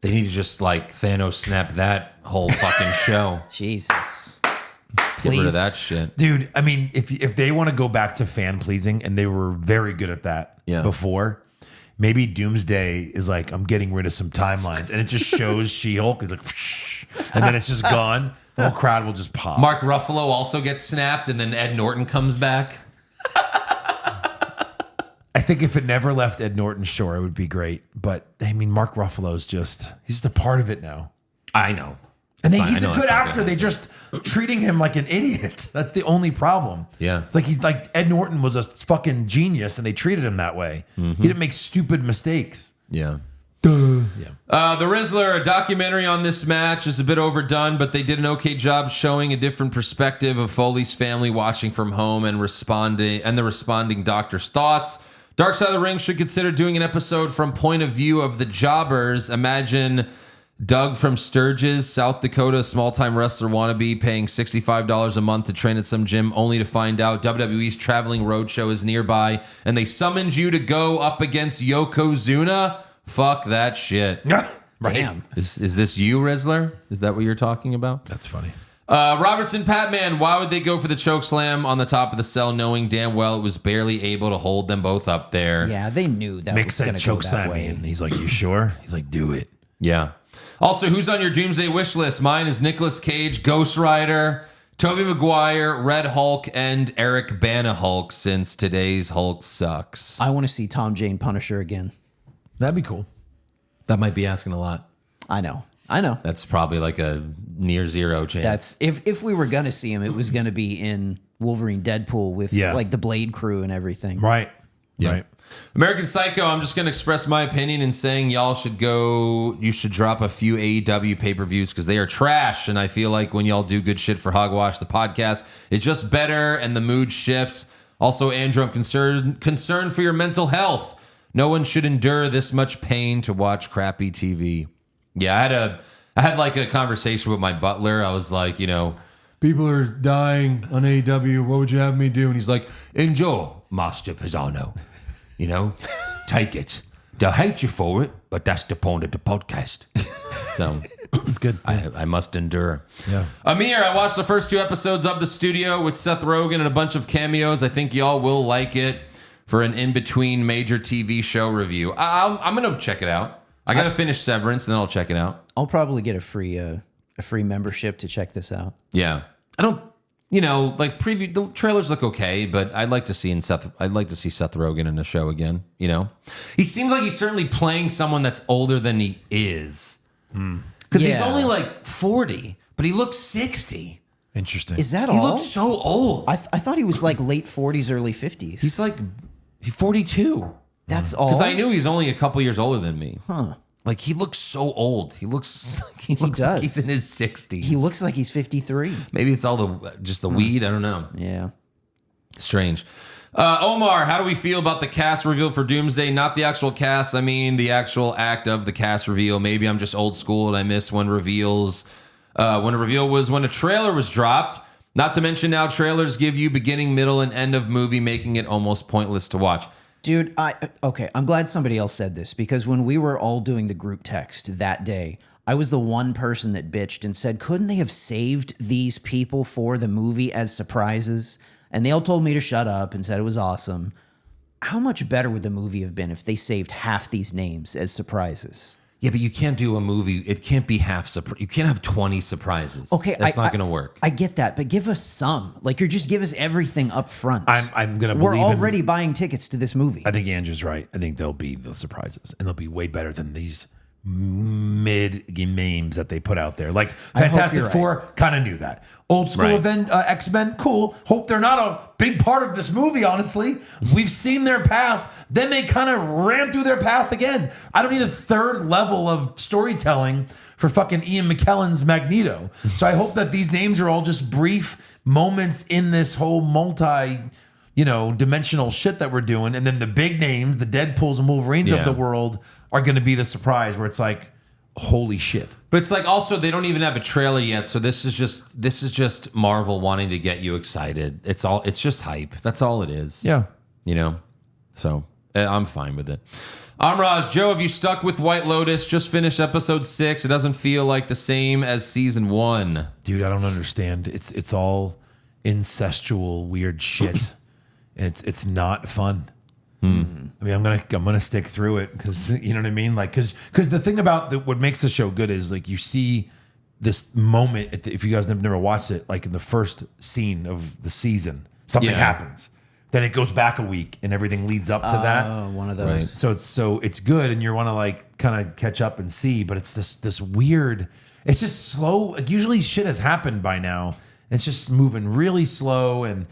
They need to just like Thanos snap that whole fucking show. Jesus. Get rid Please. of that shit. Dude, I mean, if they want to go back to fan pleasing, and they were very good at that before, maybe Doomsday is like, I'm getting rid of some timelines, and it just shows She-Hulk is like, and then it's just gone. The whole crowd will just pop. Mark Ruffalo also gets snapped, and then Ed Norton comes back. I think if it never left Ed Norton's shore, it would be great. But I mean, Mark Ruffalo's he's just a part of it now. I know. And Fine, he's I a know good that's not actor. gonna They just treating him like an idiot. That's the only problem. Yeah. It's like he's like Ed Norton was a fucking genius, and they treated him that way. He didn't make stupid mistakes. Yeah. The Rizzler, a documentary on this match, is a bit overdone, but they did an okay job showing a different perspective of Foley's family watching from home and the responding doctor's thoughts. Dark Side of the Ring should consider doing an episode from point of view of the jobbers. Imagine Doug from Sturgis, South Dakota, small-time wrestler wannabe, paying $65 a month to train at some gym, only to find out WWE's traveling roadshow is nearby, and they summoned you to go up against Yokozuna? Fuck that shit. Right. Damn. Is this you, Rizzler? Is that what you're talking about? That's funny. Robertson Patman, why would they go for the choke slam on the top of the cell, knowing damn well it was barely able to hold them both up there? Yeah, they knew that Mick was said going to go choke that slam me, way. and he's like, "You sure?" He's like, "Do it." Yeah. Also, who's on your Doomsday wish list? Mine is Nicolas Cage, Ghost Rider, Tobey Maguire, Red Hulk, and Eric Bana Hulk, since today's Hulk sucks. I want to see Tom Jane Punisher again. That'd be cool. That might be asking a lot. I know. That's probably like a near zero chance. That's if we were gonna see him, it was gonna be in Wolverine Deadpool with like the Blade crew and everything. Right. Yeah. Right. American Psycho, I'm just going to express my opinion in saying you should drop a few AEW pay-per-views because they are trash, and I feel like when y'all do good shit for Hogwash, the podcast, it's just better and the mood shifts. Also, Andrew, I'm concerned for your mental health. No one should endure this much pain to watch crappy TV. Yeah, I had like a conversation with my butler. I was like, people are dying on AEW. What would you have me do? And he's like, enjoy, Master Pisano. Take it. They'll hate you for it, but that's the point of the podcast. So It's good. I must endure. Yeah. Amir, I watched the first 2 episodes of The Studio with Seth Rogen and a bunch of cameos. I think y'all will like it for an in-between major TV show review. I'm going to check it out. I got to finish Severance, and then I'll check it out. I'll probably get a free membership to check this out. Yeah. I don't... preview the trailers look okay, but I'd like to see Seth Rogen in a show again. He seems like he's certainly playing someone that's older than he is, because he's only like 40, but he looks 60. Interesting. Is that He all? looks so old. I thought he was like late 40s, early 50s. He's 42. That's all. Because I knew he's only a couple years older than me. Huh. Like he looks so old. He looks like does. he's in his 60s. He looks like he's 53. Maybe it's all the weed. I don't know. Yeah. Strange. Omar, how do we feel about the cast reveal for Doomsday? Not the actual cast. I mean the actual act of the cast reveal. Maybe I'm just old school and I miss when reveals. When a reveal was when a trailer was dropped. Not to mention now trailers give you beginning, middle, and end of movie, making it almost pointless to watch. Dude, I'm glad somebody else said this because when we were all doing the group text that day, I was the one person that bitched and said, couldn't they have saved these people for the movie as surprises? And they all told me to shut up and said it was awesome. How much better would the movie have been if they saved half these names as surprises? Yeah, but you can't do a movie. It can't be half surprise. You can't have 20 surprises. Okay, that's not going to work. I get that, but give us some. Like, you're just give us everything up front. I'm gonna. We're believe already buying tickets to this movie. I think Andrew's right. I think they'll be the surprises, and they'll be way better than these mid memes that they put out there. Like Fantastic you're Four, kind of knew that. Old school Right. X-Men, cool. Hope they're not a big part of this movie, honestly. We've seen their path. Then they kind of ran through their path again. I don't need a third level of storytelling for fucking Ian McKellen's Magneto. So I hope that these names are all just brief moments in this whole dimensional shit that we're doing. And then the big names, the Deadpools and Wolverines of Yeah. the world, are going to be the surprise where it's like, holy shit. But it's like also they don't even have a trailer yet, so this is just Marvel wanting to get you excited. It's just hype. That's all it is. Yeah. So I'm fine with it. Amraj, Joe, have you stuck with White Lotus? Just finished episode 6. It doesn't feel like the same as season 1. Dude, I don't understand. It's all incestual weird shit. It's not fun. I mean, I'm gonna stick through it because you know what I mean. Like, because the thing about what makes the show good is like you see this moment. If you guys have never watched it, like in the first scene of the season, something happens. Then it goes back a week, and everything leads up to that. Oh, one of those. Right. So it's good, and you want to like kind of catch up and see. But it's this weird. It's just slow. Like usually shit has happened by now. It's just moving really slow and.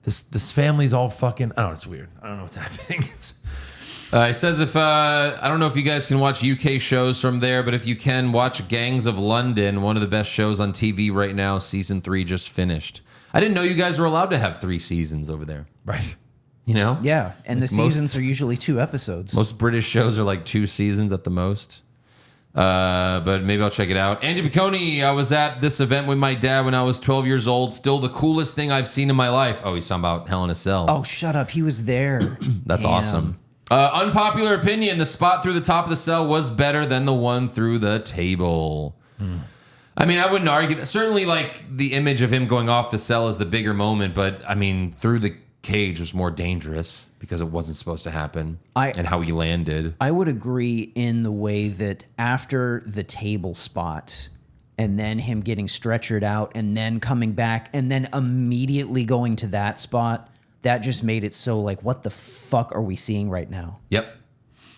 This family's all fucking. I don't know. It's weird. I don't know what's happening. It says if I don't know if you guys can watch UK shows from there, but if you can, watch Gangs of London, one of the best shows on TV right now. Season 3 just finished. I didn't know you guys were allowed to have 3 seasons over there. Right. You know? Yeah, and the Like seasons are usually 2 episodes. Most British shows are like 2 seasons at the most. But maybe I'll check it out. Andy Piccone, I was at this event with my dad when I was 12 years old. Still the coolest thing I've seen in my life. Oh, he's talking about Hell in a Cell. Oh, shut up. He was there. That's Damn. awesome. Unpopular opinion, the spot through the top of the cell was better than the one through the table. I mean, I wouldn't argue that. Certainly, like, the image of him going off the cell is the bigger moment, but, I mean, through the cage was more dangerous because it wasn't supposed to happen and how he landed. I would agree in the way that after the table spot and then him getting stretchered out and then coming back and then immediately going to that spot, that just made it so like, what the fuck are we seeing right now? Yep.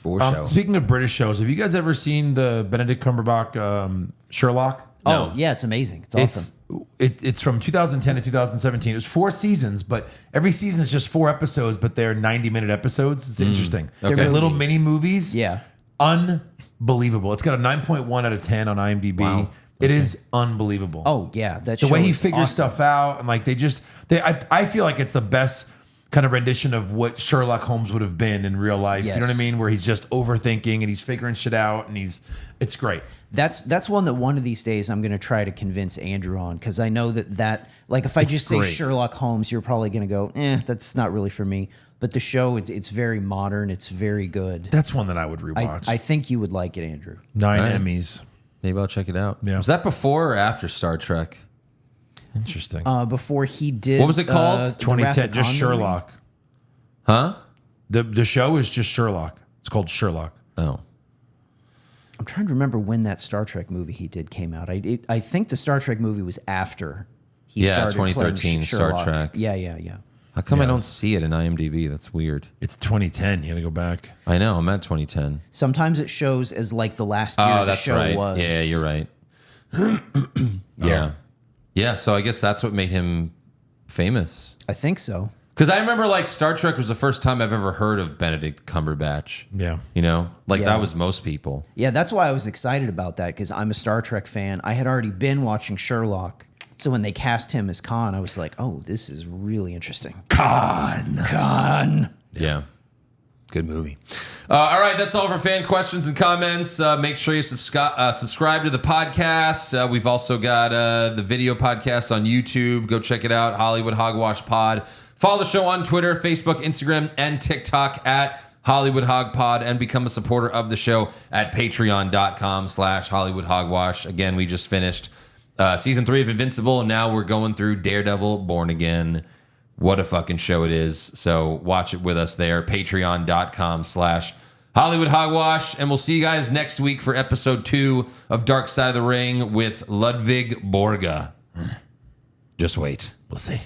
For sure. Speaking of British shows, have you guys ever seen the Benedict Cumberbatch Sherlock? Oh, yeah, it's amazing. It's awesome. It's from 2010 to 2017. It was 4 seasons, but every season is just 4 episodes, but they're 90-minute episodes. It's interesting. Okay. They're little movies. mini movies. Yeah. Unbelievable. It's got a 9.1 out of 10 on IMDb. Wow. It is unbelievable. Oh, yeah. That The show way he is figures awesome. stuff out and like I feel like it's the best kind of rendition of what Sherlock Holmes would have been in real life. You know what I Yes. mean? Where he's just overthinking and he's figuring shit out and it's great. That's one that one of these days I'm going to try to convince Andrew on because I know that like if I just say great. Sherlock Holmes, you're probably going to go, that's not really for me. But the show, it's very modern. It's very good. That's one that I would rewatch. I think you would like it, Andrew. 9 Right. Emmys. Maybe I'll check it out. Yeah. Was that before or after Star Trek? Interesting. Before he did, What was it called? The Wrath 2010, of just Khan movie? Sherlock. Huh? The show is just Sherlock. It's called Sherlock. Oh. I'm trying to remember when that Star Trek movie he did came out. I think the Star Trek movie was after he Yeah, started 2013 playing Star Sherlock. Trek. Yeah. How come I Yeah. don't see it in IMDb? That's weird. It's 2010. You got to go back. I know. I'm at 2010. Sometimes it shows as like the last year Oh, the that's show right. was. Yeah, you're right. Yeah. Yeah, so I guess that's what made him famous. I think so. Because I remember, like, Star Trek was the first time I've ever heard of Benedict Cumberbatch. Yeah. You know? Like, Yeah. that was most people. Yeah, that's why I was excited about that because I'm a Star Trek fan. I had already been watching Sherlock. So when they cast him as Khan, I was like, oh, this is really interesting. Khan. Yeah. Good movie. All right, that's all for fan questions and comments. Make sure you subscribe to the podcast. We've also got the video podcast on YouTube. Go check it out, Hollywood Hogwash Pod. Follow the show on Twitter, Facebook, Instagram, and TikTok at Hollywood Hog Pod, and become a supporter of the show at patreon.com/Hollywood Hogwash. Again, we just finished season 3 of Invincible, and now we're going through Daredevil Born Again. What a fucking show it is. So watch it with us there. Patreon.com/Hollywood Hogwash. And we'll see you guys next week for episode 2 of Dark Side of the Ring with Ludwig Borga. Just wait. We'll see.